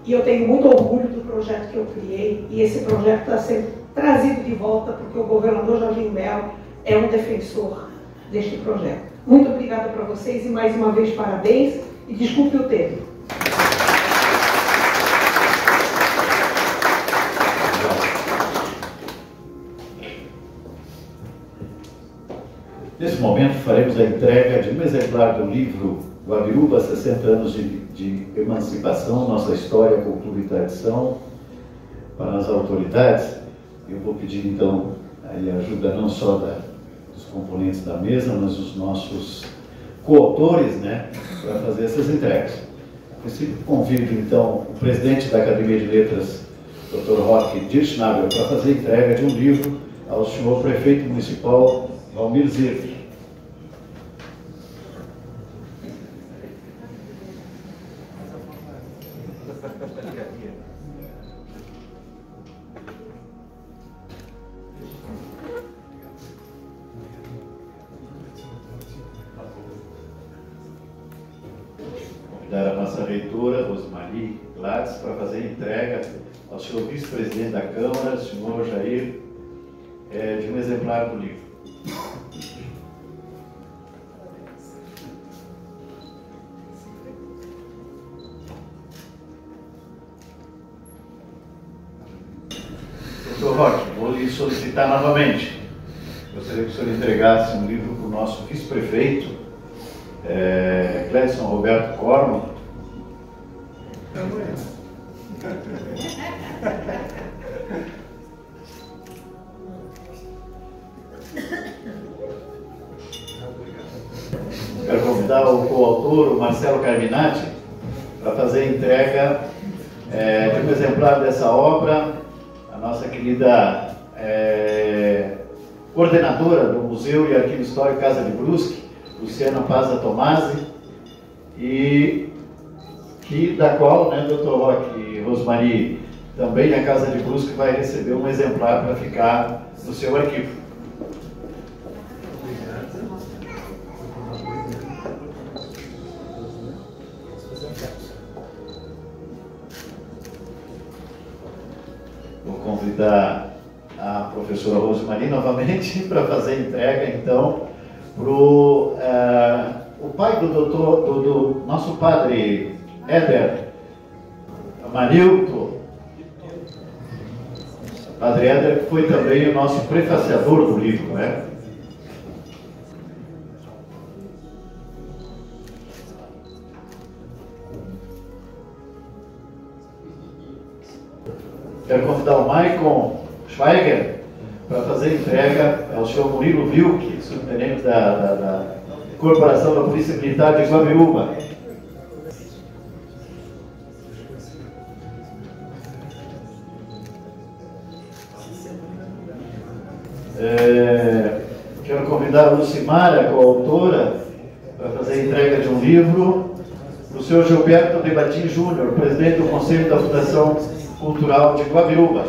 E eu tenho muito orgulho do projeto que eu criei. E esse projeto está sendo trazido de volta porque o governador Jorginho Melo é um defensor deste projeto. Muito obrigada para vocês e mais uma vez parabéns. E desculpe o tempo. Nesse momento faremos a entrega de um exemplar do livro Guabiruba, 60 anos de emancipação, nossa história, cultura e tradição, para as autoridades. Eu vou pedir então a ajuda não só dos componentes da mesa, mas dos nossos coautores, né, para fazer essas entregas. A princípio, convido então o presidente da Academia de Letras, Dr. Roque Dirschnabel, para fazer a entrega de um livro ao senhor prefeito municipal Valmir Zirk. Convidar a nossa reitora, Rosemarie Gladys, para fazer a entrega ao senhor vice-presidente da Câmara, senhor Jair, de um exemplar do livro. Doutor Roque, vou lhe solicitar novamente. Gostaria que o senhor entregasse um livro para o nosso vice-prefeito, Clédson Roberto Corno. Quero convidar o coautor, o Marcelo Carminati, para fazer a entrega de um exemplar dessa obra, a nossa querida coordenadora do Museu e Arquivo Histórico Casa de Brusque, Luciana Paza Tomasi, e da qual, né, Dr. Roque e Rosemarie, também a Casa de Brusque vai receber um exemplar para ficar no seu arquivo. Vou convidar a professora Rosemarie novamente para fazer a entrega, então, para o pai do nosso padre Éder Manilton. Padre Éder, que foi também o nosso prefaciador do livro, né? Quero convidar o Maicon Schweiger para fazer entrega ao senhor Murilo Wilk, subtenente da Corporação da Polícia Militar de Guabiruba. Quero convidar a Lucimara, coautora, para fazer a entrega de um livro para o senhor Gilberto Debatim Júnior, presidente do Conselho da Fundação Cultural de Guabiruba.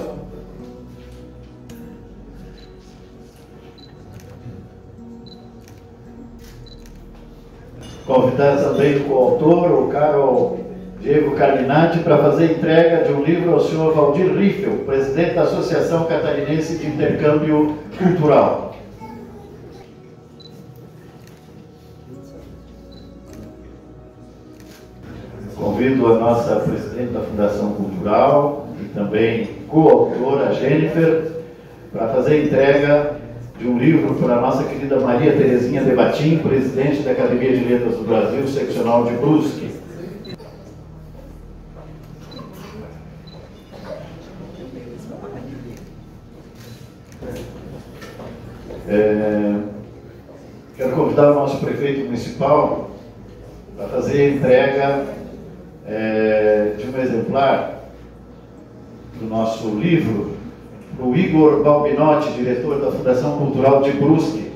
Convidar também o coautor, o Carol Diego Carminati, para fazer a entrega de um livro ao senhor Valdir Riffel, presidente da Associação Catarinense de Intercâmbio Cultural. Convido a nossa presidente da Fundação Cultural e também coautora, Jennifer, para fazer a entrega de um livro para a nossa querida Maria Terezinha Debatim, presidente da Academia de Letras do Brasil, seccional de Brusque. Quero convidar o nosso prefeito municipal para fazer a entrega de um exemplar do nosso livro para o Igor Balbinotti, diretor da Fundação Cultural de Brusque.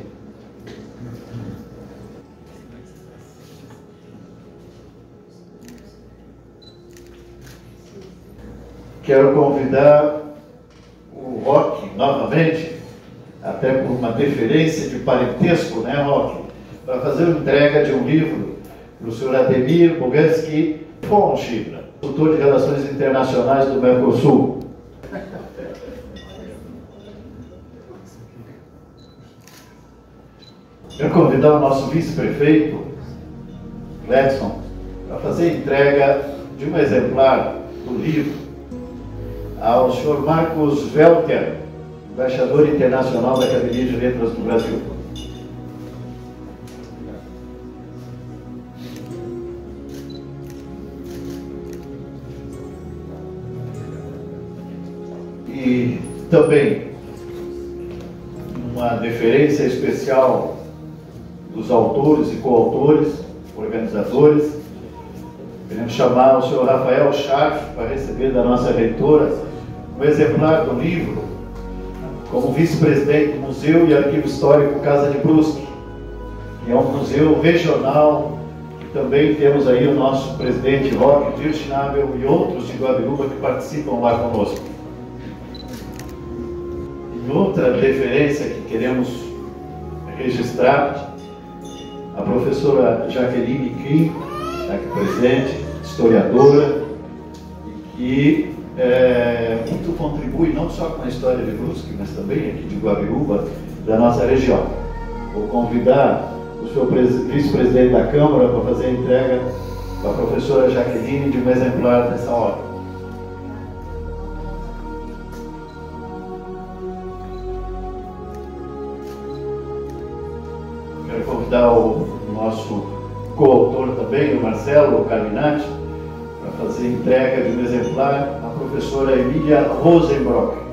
Quero convidar o Roque novamente, até por uma deferência de parentesco, né, Roque, para fazer a entrega de um livro para o senhor Ademir Bogansky Fonchibra, tutor de Relações Internacionais do Mercosul. Quero convidar o nosso vice-prefeito, Clédson, para fazer a entrega de um exemplar do livro ao senhor Marcos Welter, embaixador internacional da Academia de Letras do Brasil. E também uma deferência especial dos autores e coautores, organizadores. Queremos chamar o senhor Rafael Scharf para receber da nossa reitora um exemplar do livro como vice-presidente do Museu e Arquivo Histórico Casa de Brusque, que é um museu regional. Também temos aí o nosso presidente Roque Dirschnabel e outros de Guabiruba que participam lá conosco. E outra deferência que queremos registrar, a professora Jaqueline Krim, aqui presente, historiadora, que muito contribui não só com a história de Brusque, mas também aqui de Guabiruba, da nossa região. Vou convidar o senhor vice-presidente da Câmara para fazer a entrega da professora Jaqueline de um exemplar dessa obra. Quero convidar o nosso coautor também, o Marcelo Carminati, para fazer a entrega de um exemplar à professora Emília Rosenbrock.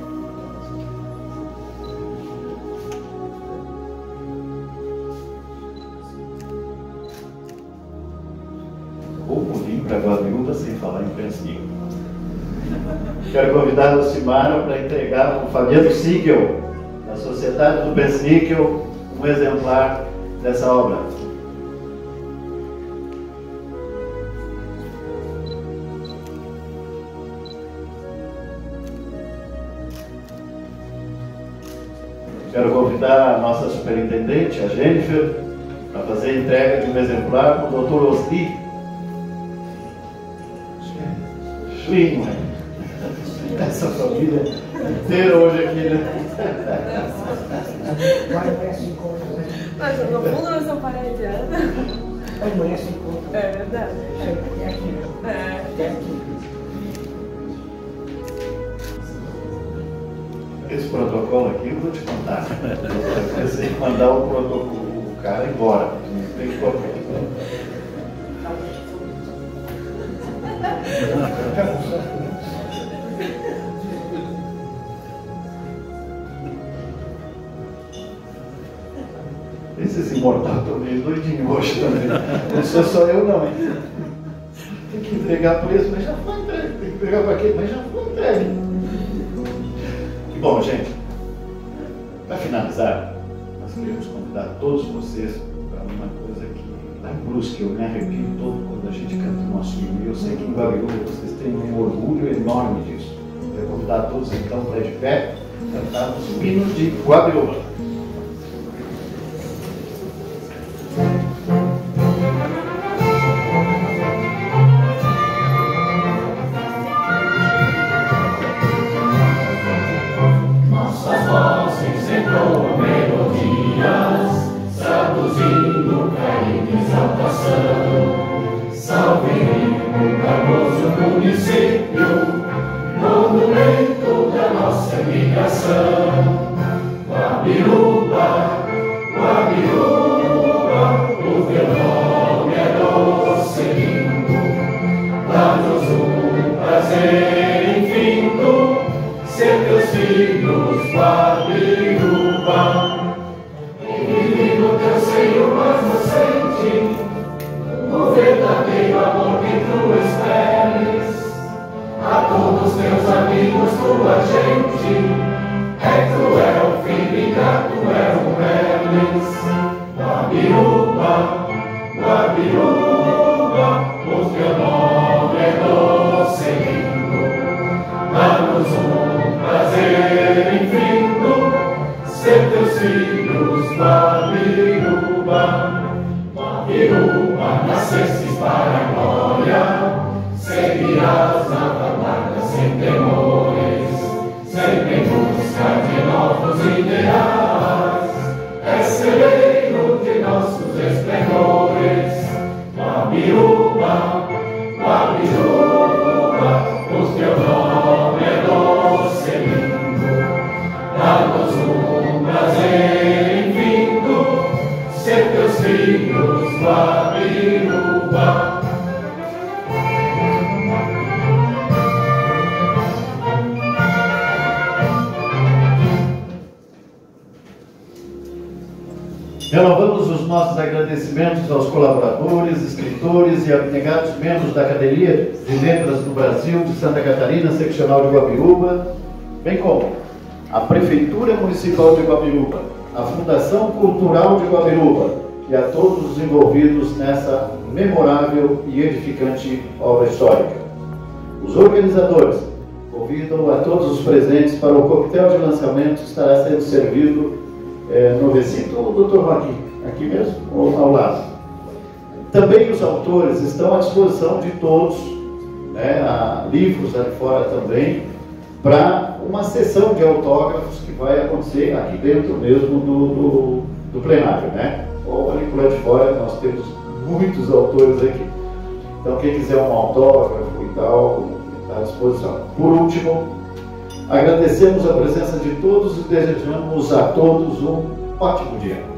Ou pulim para Guabiruba sem falar em Pensnico. Quero convidar o Lucimara para entregar o Fabiano Siegel, da Sociedade do Pensníquel, um exemplar dessa obra. Quero convidar a nossa superintendente, a Jennifer, para fazer a entrega de um exemplar para o Dr. Osli Schwingman. Essa família inteira hoje aqui, né? Mas no fundo nós somos parentes. É verdade. Esse protocolo aqui eu vou te contar. Eu pensei em mandar o cara embora. Não tem como. Esses imortais estão meio doidinhos hoje também. Não sou só eu não, hein? Tem que entregar preço, mas já foi entregue. Tem que pegar para quê? Mas já foi entregue. E bom, gente, para finalizar, nós queremos convidar todos vocês para uma coisa que lá em Brusque eu me arrepio todo quando a gente canta o nosso hino. E eu sei que em Guabiruba vocês têm um orgulho enorme disso. Eu quero convidar todos então para de pé cantarmos o hino de Guabiruba. Renovamos os nossos agradecimentos aos colaboradores, escritores e abnegados membros da Academia de Letras do Brasil de Santa Catarina, seccional de Guabiruba, bem como a Prefeitura Municipal de Guabiruba, a Fundação Cultural de Guabiruba e a todos os envolvidos nessa memorável e edificante obra histórica. Os organizadores convidam a todos os presentes para o coquetel de lançamento que estará sendo servido no recinto. O doutor Joaquim, aqui mesmo, ou ao lado. Também os autores estão à disposição de todos, né, há livros ali fora também, para uma sessão de autógrafos que vai acontecer aqui dentro mesmo do plenário, né? Ou ali por lá de fora, nós temos muitos autores aqui. Então, quem quiser um autógrafo e tal, está à disposição. Por último, agradecemos a presença de todos e desejamos a todos um ótimo dia.